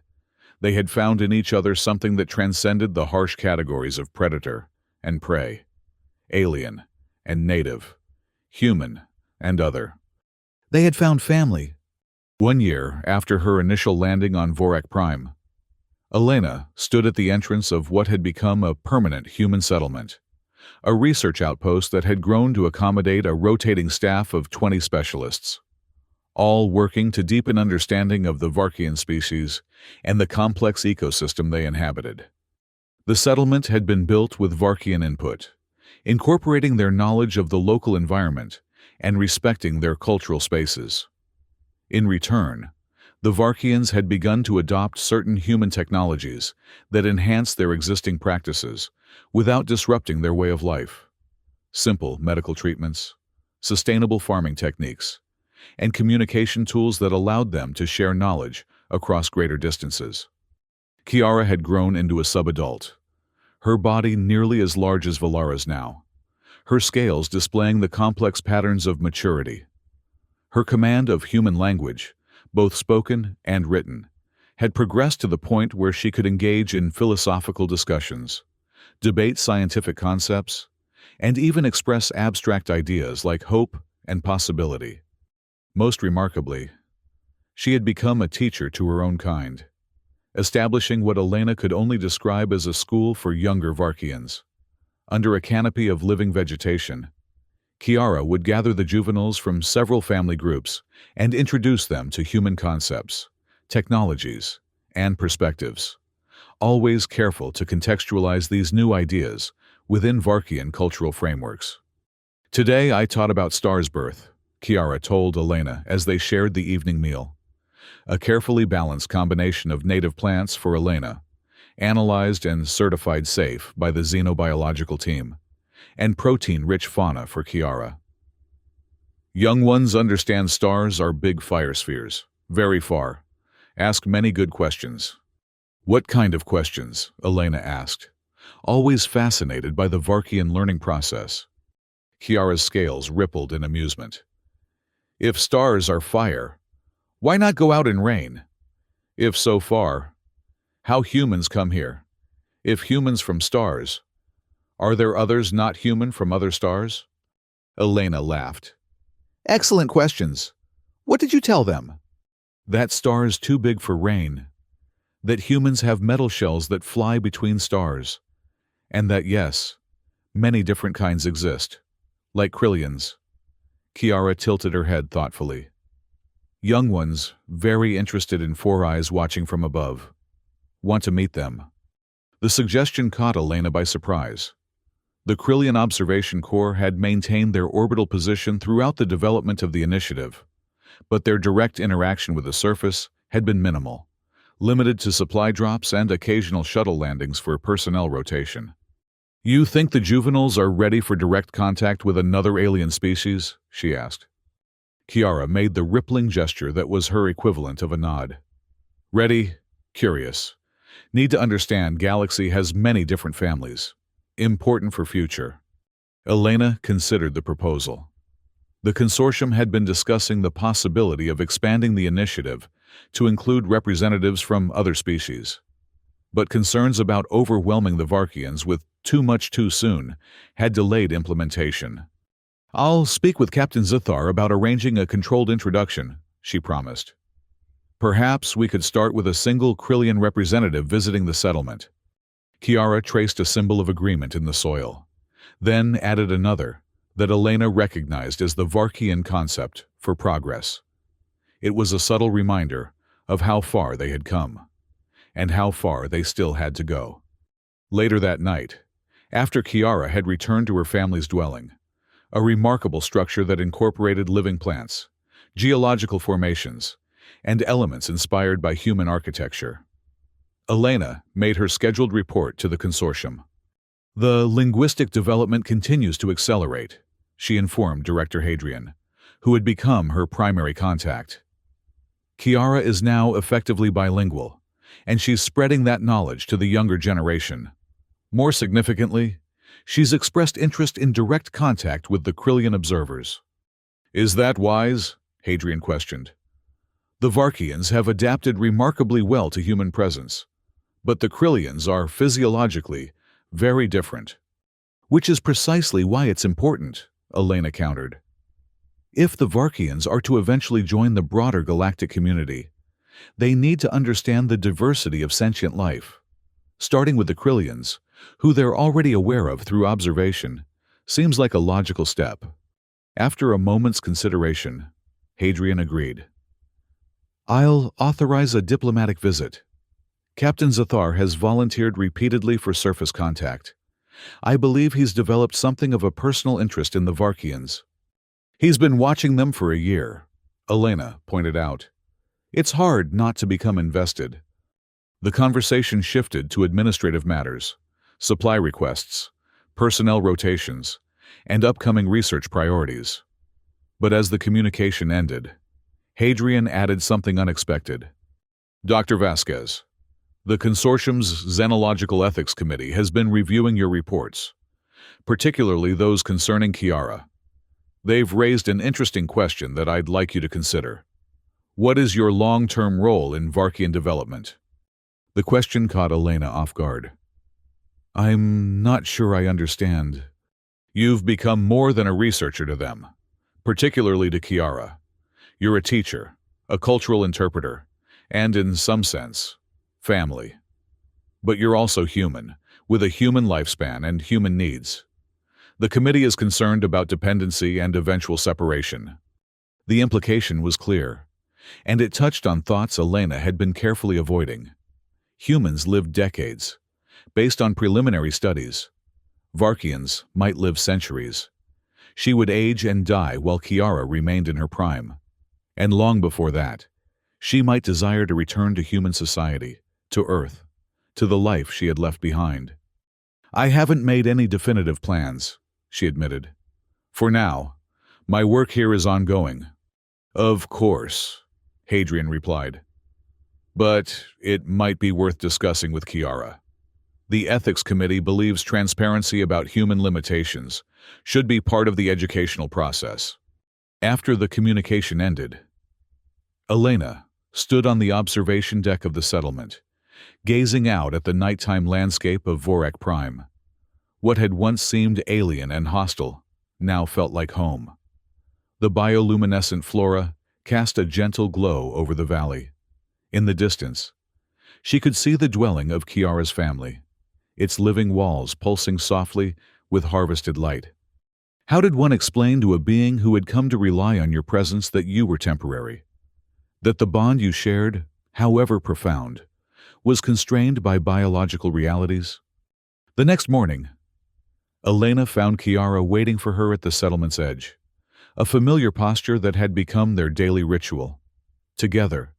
S1: they had found in each other something that transcended the harsh categories of predator and prey, alien and native, human and other. They had found family. 1 year after her initial landing on Vorak Prime, Elena stood at the entrance of what had become a permanent human settlement, a research outpost that had grown to accommodate a rotating staff of 20 specialists, all working to deepen understanding of the Varkian species and the complex ecosystem they inhabited. The settlement had been built with Varkian input, incorporating their knowledge of the local environment and respecting their cultural spaces. In return, the Varkians had begun to adopt certain human technologies that enhanced their existing practices without disrupting their way of life. Simple medical treatments, sustainable farming techniques, and communication tools that allowed them to share knowledge across greater distances. Kiara had grown into a subadult, her body nearly as large as Valara's now, her scales displaying the complex patterns of maturity. Her command of human language, both spoken and written, had progressed to the point where she could engage in philosophical discussions, debate scientific concepts, and even express abstract ideas like hope and possibility. Most remarkably, she had become a teacher to her own kind, establishing what Elena could only describe as a school for younger Varkians. Under a canopy of living vegetation, Kiara would gather the juveniles from several family groups and introduce them to human concepts, technologies, and perspectives, always careful to contextualize these new ideas within Varkian cultural frameworks. Today I taught about Star's birth, Kiara told Elena as they shared the evening meal. A carefully balanced combination of native plants for Elena, analyzed and certified safe by the xenobiological team, and protein-rich fauna for Kiara. Young ones understand stars are big fire spheres, very far. Ask many good questions. What kind of questions? Elena asked, always fascinated by the Varkian learning process. Kiara's scales rippled in amusement. If stars are fire, why not go out in rain? If so far, how humans come here? If humans from stars, are there others not human from other stars? Elena laughed. Excellent questions. What did you tell them? That star's too big for rain, that humans have metal shells that fly between stars, and that yes, many different kinds exist, like Krillians. Kiara tilted her head thoughtfully. Young ones, very interested in 4 eyes watching from above. Want to meet them. The suggestion caught Elena by surprise. The Krillian Observation Corps had maintained their orbital position throughout the development of the initiative, but their direct interaction with the surface had been minimal, limited to supply drops and occasional shuttle landings for personnel rotation. You think the juveniles are ready for direct contact with another alien species? She asked. Kiara made the rippling gesture that was her equivalent of a nod. Ready, curious. Need to understand Galaxy has many different families. Important for future. Elena considered the proposal. The consortium had been discussing the possibility of expanding the initiative to include representatives from other species. But concerns about overwhelming the Varkians with too much too soon had delayed implementation. I'll speak with Captain Zathar about arranging a controlled introduction, she promised. Perhaps we could start with a single Krillian representative visiting the settlement. Kiara traced a symbol of agreement in the soil, then added another that Elena recognized as the Varkian concept for progress. It was a subtle reminder of how far they had come, and how far they still had to go. Later that night, after Kiara had returned to her family's dwelling, a remarkable structure that incorporated living plants, geological formations, and elements inspired by human architecture, Elena made her scheduled report to the consortium. The linguistic development continues to accelerate, she informed Director Hadrian, who had become her primary contact. Kiara is now effectively bilingual, and she's spreading that knowledge to the younger generation. More significantly, she's expressed interest in direct contact with the Krillian observers. Is that wise? Hadrian questioned. The Varkians have adapted remarkably well to human presence, but the Krillians are physiologically very different. Which is precisely why it's important, Elena countered. If the Varkians are to eventually join the broader galactic community, they need to understand the diversity of sentient life. Starting with the Krillians, who they're already aware of through observation, seems like a logical step. After a moment's consideration, Hadrian agreed. I'll authorize a diplomatic visit. Captain Zathar has volunteered repeatedly for surface contact. I believe he's developed something of a personal interest in the Varkians. He's been watching them for a year, Elena pointed out. It's hard not to become invested. The conversation shifted to administrative matters, supply requests, personnel rotations, and upcoming research priorities. But as the communication ended, Hadrian added something unexpected. Dr. Vasquez, the consortium's Xenological Ethics Committee has been reviewing your reports, particularly those concerning Kiara. They've raised an interesting question that I'd like you to consider. What is your long-term role in Varkian development? The question caught Elena off guard. I'm not sure I understand. You've become more than a researcher to them, particularly to Kiara. You're a teacher, a cultural interpreter, and in some sense, family. But you're also human, with a human lifespan and human needs. The committee is concerned about dependency and eventual separation. The implication was clear, and it touched on thoughts Elena had been carefully avoiding. Humans live decades. Based on preliminary studies, Varkians might live centuries. She would age and die while Kiara remained in her prime. And long before that, she might desire to return to human society, to Earth, to the life she had left behind. I haven't made any definitive plans, she admitted. For now, my work here is ongoing. Of course, Hadrian replied. But it might be worth discussing with Kiara. The Ethics Committee believes transparency about human limitations should be part of the educational process. After the communication ended, Elena stood on the observation deck of the settlement, gazing out at the nighttime landscape of Vorak Prime. What had once seemed alien and hostile now felt like home. The bioluminescent flora cast a gentle glow over the valley. In the distance, she could see the dwelling of Kiara's family, its living walls pulsing softly with harvested light. How did one explain to a being who had come to rely on your presence that you were temporary? That the bond you shared, however profound, was constrained by biological realities? The next morning, Elena found Kiara waiting for her at the settlement's edge, a familiar posture that had become their daily ritual. Together,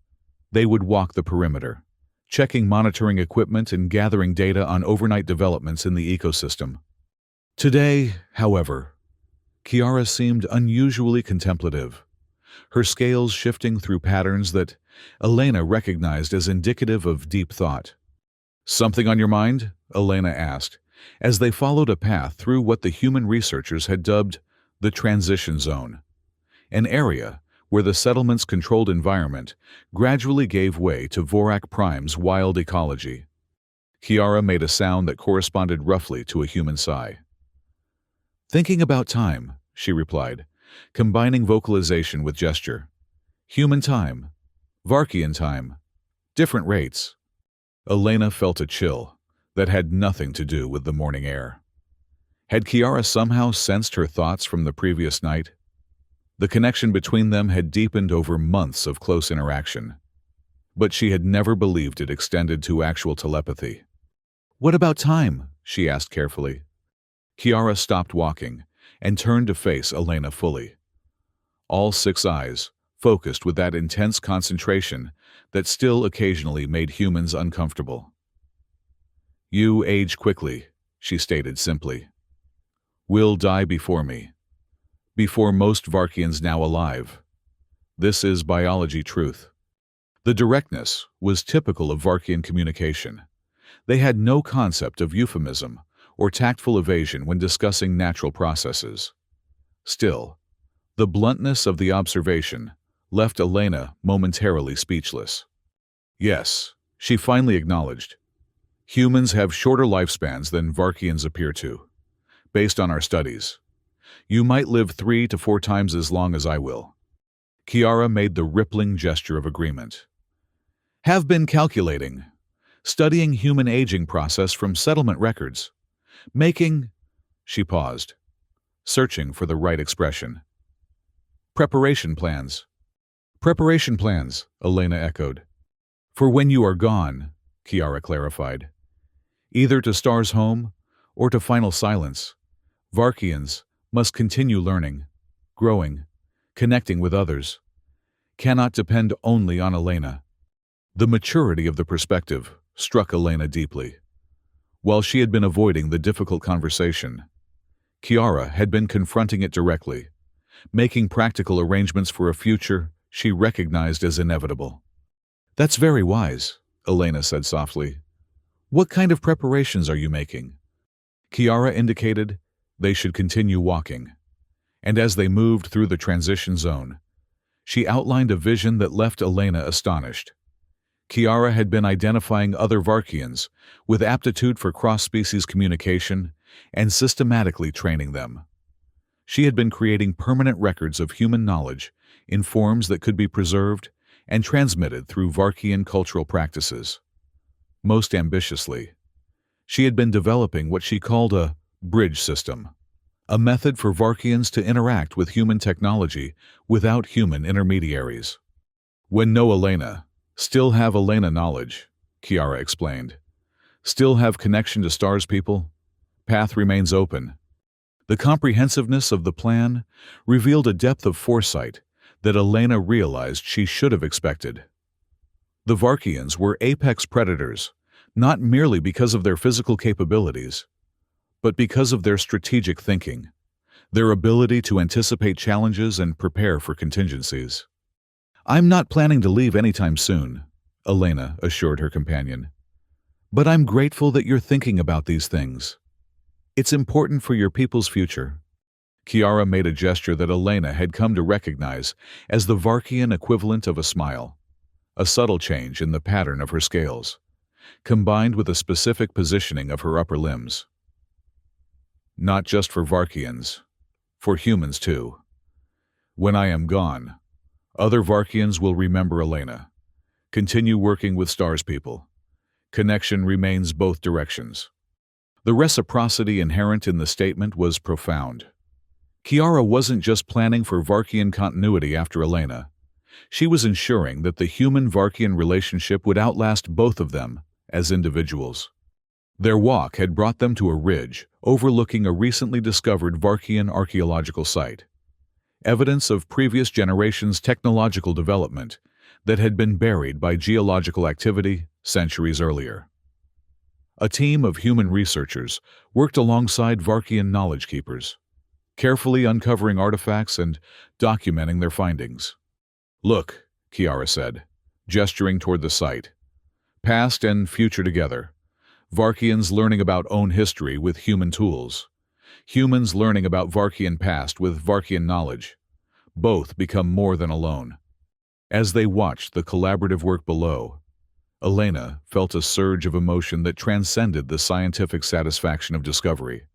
S1: they would walk the perimeter, checking monitoring equipment and gathering data on overnight developments in the ecosystem. Today, however, Kiara seemed unusually contemplative, her scales shifting through patterns that Elena recognized as indicative of deep thought. Something on your mind? Elena asked, as they followed a path through what the human researchers had dubbed the transition zone, an area where the settlement's controlled environment gradually gave way to Vorak Prime's wild ecology. Kiara made a sound that corresponded roughly to a human sigh. Thinking about time, she replied, combining vocalization with gesture. Human time. Varkian time. Different rates. Elena felt a chill that had nothing to do with the morning air. Had Kiara somehow sensed her thoughts from the previous night? The connection between them had deepened over months of close interaction, but she had never believed it extended to actual telepathy. "What about time?" she asked carefully. Kiara stopped walking and turned to face Elena fully. All 6 eyes, focused with that intense concentration that still occasionally made humans uncomfortable. "You age quickly," she stated simply. "Will die before me. Before most Varkians now alive. This is biology truth." The directness was typical of Varkian communication. They had no concept of euphemism or tactful evasion when discussing natural processes. Still, the bluntness of the observation left Elena momentarily speechless. "Yes," she finally acknowledged. "Humans have shorter lifespans than Varkians appear to, based on our studies. You might live 3 to 4 times as long as I will." Kiara made the rippling gesture of agreement. "Have been calculating, studying human aging process from settlement records, making—" She paused, searching for the right expression. "Preparation plans." "Preparation plans," Elena echoed. "For when you are gone," Kiara clarified. "Either to Star's home or to final silence, Varkians must continue learning, growing, connecting with others. Cannot depend only on Elena." The maturity of the perspective struck Elena deeply. While she had been avoiding the difficult conversation, Kiara had been confronting it directly, making practical arrangements for a future she recognized as inevitable. "That's very wise," Elena said softly. "What kind of preparations are you making?" Kiara indicated they should continue walking, and as they moved through the transition zone, she outlined a vision that left Elena astonished. Kiara had been identifying other Varkians with aptitude for cross-species communication and systematically training them. She had been creating permanent records of human knowledge in forms that could be preserved and transmitted through Varkian cultural practices. Most ambitiously, she had been developing what she called a bridge system, a method for Varkians to interact with human technology without human intermediaries. "When no Elena, still have Elena knowledge," Kiara explained. "Still have connection to Star's people. Path remains open." The comprehensiveness of the plan revealed a depth of foresight that Elena realized she should have expected. The Varkians were apex predators, not merely because of their physical capabilities, but because of their strategic thinking, their ability to anticipate challenges and prepare for contingencies. "I'm not planning to leave anytime soon," Elena assured her companion. "But I'm grateful that you're thinking about these things. It's important for your people's future." Kiara made a gesture that Elena had come to recognize as the Varkian equivalent of a smile, a subtle change in the pattern of her scales, combined with a specific positioning of her upper limbs. "Not just for Varkians, for humans too. When I am gone, other Varkians will remember Elena. Continue working with Star's people. Connection remains both directions." The reciprocity inherent in the statement was profound. Kiara wasn't just planning for Varkian continuity after Elena. She was ensuring that the human-Varkian relationship would outlast both of them as individuals. Their walk had brought them to a ridge overlooking a recently discovered Varkian archaeological site, evidence of previous generations' technological development that had been buried by geological activity centuries earlier. A team of human researchers worked alongside Varkian knowledge keepers, carefully uncovering artifacts and documenting their findings. "Look," Kiara said, gesturing toward the site. "Past and future together. Varkians learning about own history with human tools. Humans learning about Varkian past with Varkian knowledge. Both become more than alone." As they watched the collaborative work below, Elena felt a surge of emotion that transcended the scientific satisfaction of discovery.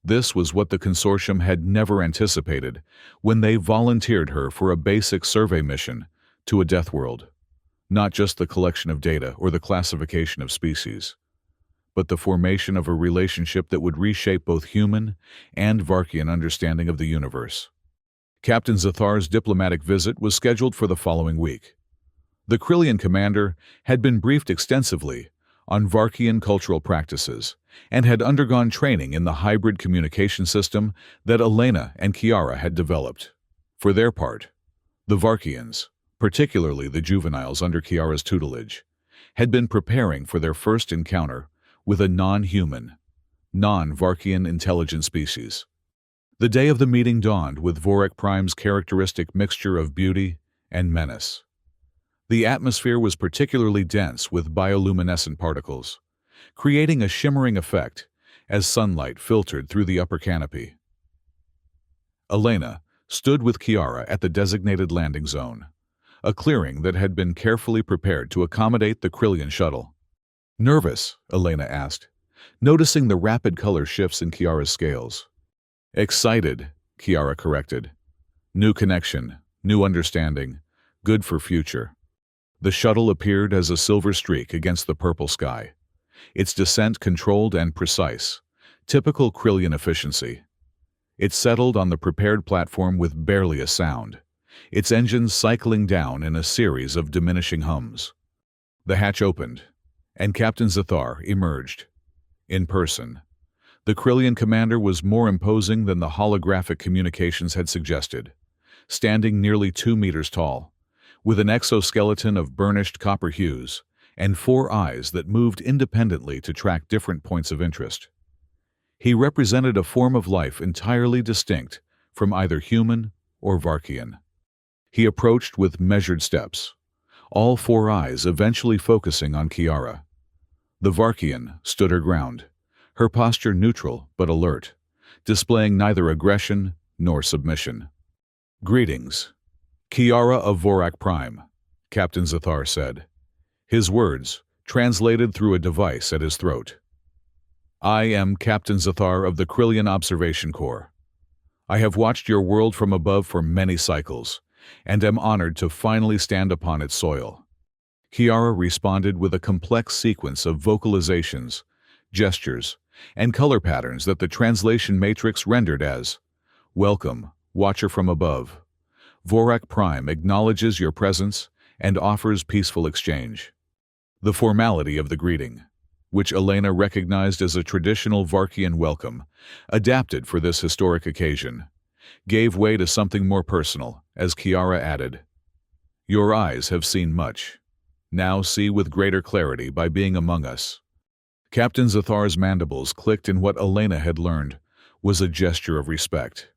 S1: This was what the consortium had never anticipated when they volunteered her for a basic survey mission to a death world. Not just the collection of data or the classification of species, but the formation of a relationship that would reshape both human and Varkian understanding of the universe. Captain Zathar's diplomatic visit was scheduled for the following week. The Krillian commander had been briefed extensively on Varkian cultural practices and had undergone training in the hybrid communication system that Elena and Kiara had developed. For their part, the Varkians, particularly the juveniles under Kiara's tutelage, had been preparing for their first encounter with a non-human, non-Varkian intelligent species. The day of the meeting dawned with Vorak Prime's characteristic mixture of beauty and menace. The atmosphere was particularly dense with bioluminescent particles, creating a shimmering effect as sunlight filtered through the upper canopy. Elena stood with Kiara at the designated landing zone, a clearing that had been carefully prepared to accommodate the Krillian shuttle. "Nervous?" Elena asked, noticing the rapid color shifts in Kiara's scales. "Excited," Kiara corrected. "New connection, new understanding, good for future." The shuttle appeared as a silver streak against the purple sky, its descent controlled and precise, typical Krillian efficiency. It settled on the prepared platform with barely a sound, its engines cycling down in a series of diminishing hums. The hatch opened, and Captain Zathar emerged. In person, the Krillian commander was more imposing than the holographic communications had suggested, standing nearly 2 meters tall, with an exoskeleton of burnished copper hues and 4 eyes that moved independently to track different points of interest. He represented a form of life entirely distinct from either human or Varkian. He approached with measured steps, all 4 eyes eventually focusing on Kiara. The Varkian stood her ground, her posture neutral but alert, displaying neither aggression nor submission. "Greetings, Kiara of Vorak Prime," Captain Zathar said, his words translated through a device at his throat. "I am Captain Zathar of the Krillian Observation Corps. I have watched your world from above for many cycles, and am honored to finally stand upon its soil." Kiara responded with a complex sequence of vocalizations, gestures, and color patterns that the translation matrix rendered as, "Welcome, Watcher from above. Vorak Prime acknowledges your presence and offers peaceful exchange." The formality of the greeting, which Elena recognized as a traditional Varkian welcome, adapted for this historic occasion, gave way to something more personal as Kiara added, "Your eyes have seen much. Now see with greater clarity by being among us." Captain Zathar's mandibles clicked in what Elena had learned was a gesture of respect.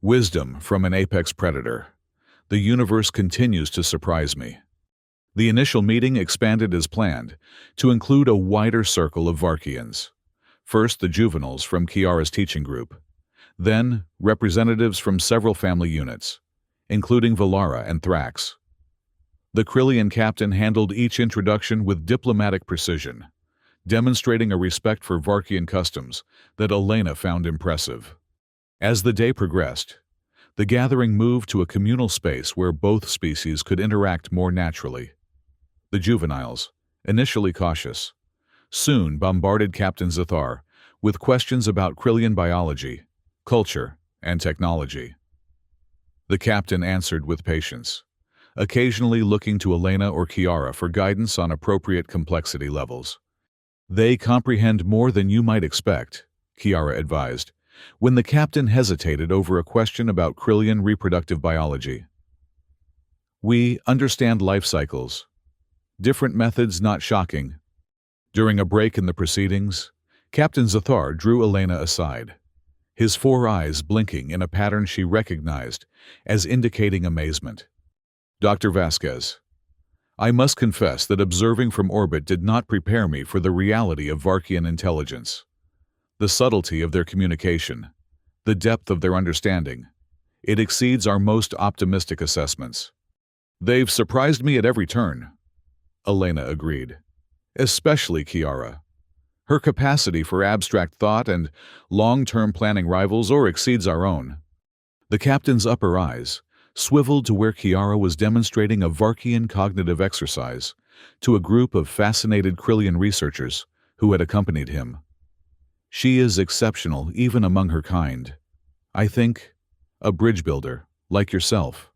S1: Wisdom from an apex predator. The universe continues to surprise me. The initial meeting expanded as planned to include a wider circle of Varkians. First, the juveniles from Kiara's teaching group. Then, representatives from several family units, including Valara and Thrax. The Krillian captain handled each introduction with diplomatic precision, demonstrating a respect for Varkian customs that Elena found impressive. As the day progressed, the gathering moved to a communal space where both species could interact more naturally. The juveniles, initially cautious, soon bombarded Captain Zathar with questions about Krillian biology, culture, and technology. The captain answered with patience, occasionally looking to Elena or Kiara for guidance on appropriate complexity levels. "They comprehend more than you might expect," Kiara advised, when the captain hesitated over a question about Krillian reproductive biology. "We understand life cycles. Different methods not shocking." During a break in the proceedings, Captain Zathar drew Elena aside, his 4 eyes blinking in a pattern she recognized as indicating amazement. "Dr. Vasquez, I must confess that observing from orbit did not prepare me for the reality of Varkian intelligence. The subtlety of their communication, the depth of their understanding, it exceeds our most optimistic assessments." "They've surprised me at every turn," Elena agreed. "Especially Kiara. Her capacity for abstract thought and long-term planning rivals or exceeds our own. The captain's upper eyes swiveled to where Kiara was demonstrating a Varkian cognitive exercise to a group of fascinated Krillian researchers who had accompanied him. She is exceptional even among her kind. I think a bridge builder, like yourself.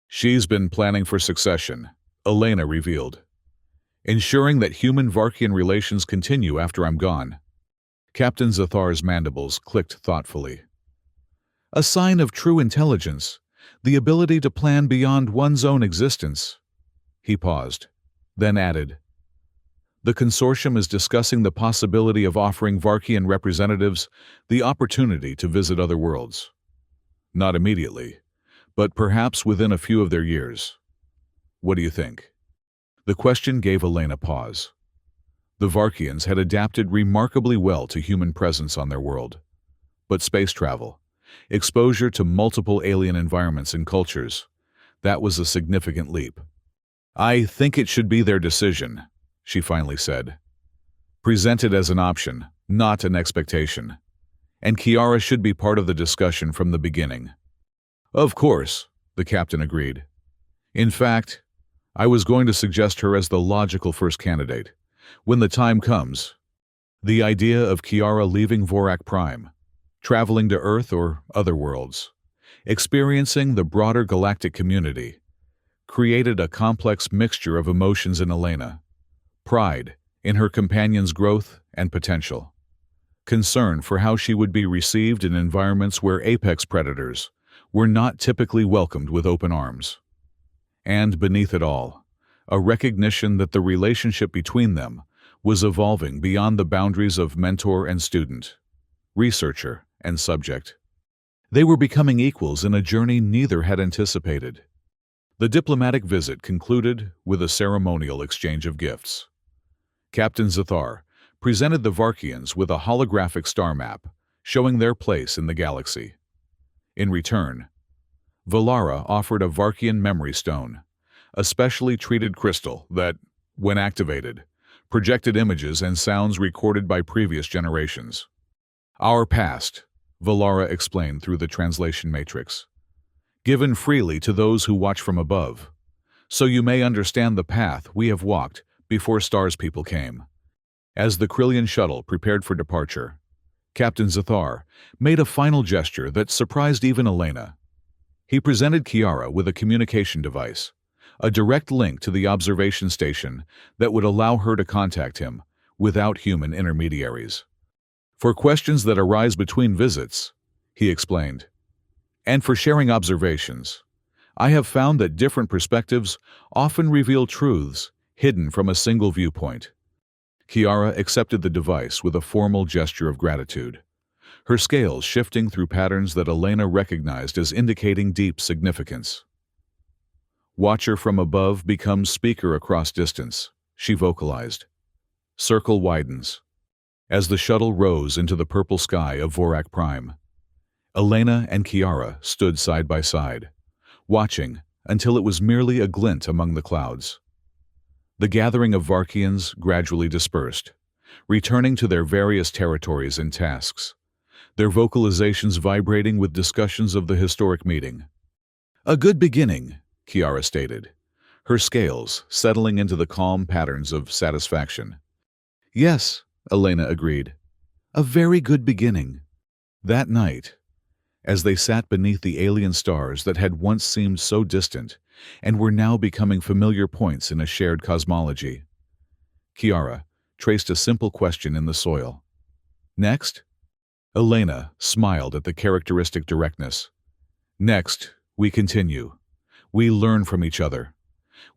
S1: She's been planning for succession, Elena revealed. Ensuring that human-Varkian relations continue after I'm gone. Captain Zathar's mandibles clicked thoughtfully. A sign of true intelligence, the ability to plan beyond one's own existence. He paused, then added, the consortium is discussing the possibility of offering Varkian representatives the opportunity to visit other worlds. Not immediately, but perhaps within a few of their years. What do you think? The question gave Elena pause. The Varkians had adapted remarkably well to human presence on their world. But space travel, exposure to multiple alien environments and cultures, that was a significant leap. I think it should be their decision, she finally said. Presented as an option, not an expectation. And Kiara should be part of the discussion from the beginning. Of course, the captain agreed. In fact, I was going to suggest her as the logical first candidate. When the time comes, the idea of Kiara leaving Vorak Prime, traveling to Earth or other worlds, experiencing the broader galactic community, created a complex mixture of emotions in Elena. Pride in her companion's growth and potential. Concern for how she would be received in environments where apex predators were not typically welcomed with open arms. And beneath it all, a recognition that the relationship between them was evolving beyond the boundaries of mentor and student, researcher and subject. They were becoming equals in a journey neither had anticipated. The diplomatic visit concluded with a ceremonial exchange of gifts. Captain Zathar presented the Varkians with a holographic star map showing their place in the galaxy. In return, Valara offered a Varkian memory stone, a specially treated crystal that, when activated, projected images and sounds recorded by previous generations. Our past, Valara explained through the translation matrix, given freely to those who watch from above, so you may understand the path we have walked before Stars people came. As the Krillian shuttle prepared for departure, Captain Zathar made a final gesture that surprised even Elena. He presented Kiara with a communication device, a direct link to the observation station that would allow her to contact him without human intermediaries. For questions that arise between visits, he explained, and for sharing observations, I have found that different perspectives often reveal truths hidden from a single viewpoint. Kiara accepted the device with a formal gesture of gratitude, her scales shifting through patterns that Elena recognized as indicating deep significance. Watcher from above becomes speaker across distance, she vocalized. Circle widens. As the shuttle rose into the purple sky of Vorak Prime, Elena and Kiara stood side by side, watching until it was merely a glint among the clouds. The gathering of Varkians gradually dispersed, returning to their various territories and tasks, their vocalizations vibrating with discussions of the historic meeting. A good beginning, Kiara stated, her scales settling into the calm patterns of satisfaction. Yes, Elena agreed. A very good beginning. That night, as they sat beneath the alien stars that had once seemed so distant and were now becoming familiar points in a shared cosmology, Kiara traced a simple question in the soil. Next? Elena smiled at the characteristic directness. Next, we continue. We learn from each other.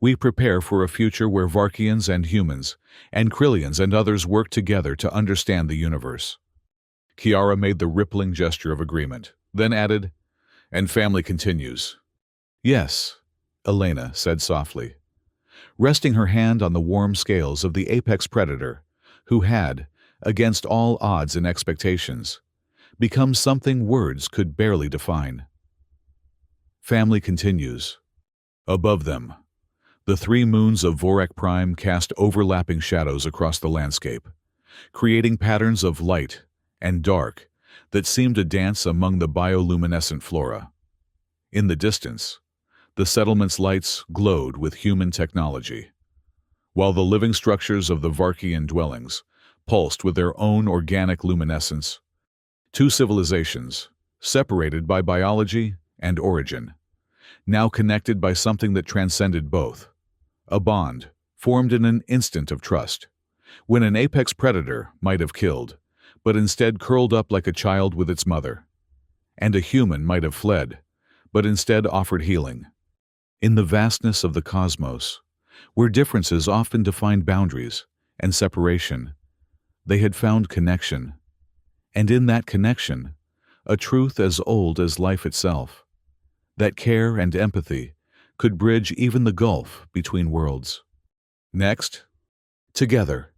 S1: We prepare for a future where Varkians and humans, and Krillians and others work together to understand the universe. Kiara made the rippling gesture of agreement, then added, and family continues. Yes, Elena said softly, resting her hand on the warm scales of the apex predator, who had, against all odds and expectations, become something words could barely define. Family continues. Above them, the 3 moons of Vorak Prime cast overlapping shadows across the landscape, creating patterns of light and dark that seemed to dance among the bioluminescent flora. In the distance, the settlement's lights glowed with human technology, while the living structures of the Varkian dwellings pulsed with their own organic luminescence. Two civilizations, separated by biology and origin, now connected by something that transcended both. A bond formed in an instant of trust, when an apex predator might have killed, but instead curled up like a child with its mother. And a human might have fled, but instead offered healing. In the vastness of the cosmos, where differences often defined boundaries and separation, they had found connection. And in that connection, a truth as old as life itself, that care and empathy could bridge even the gulf between worlds. Next, together,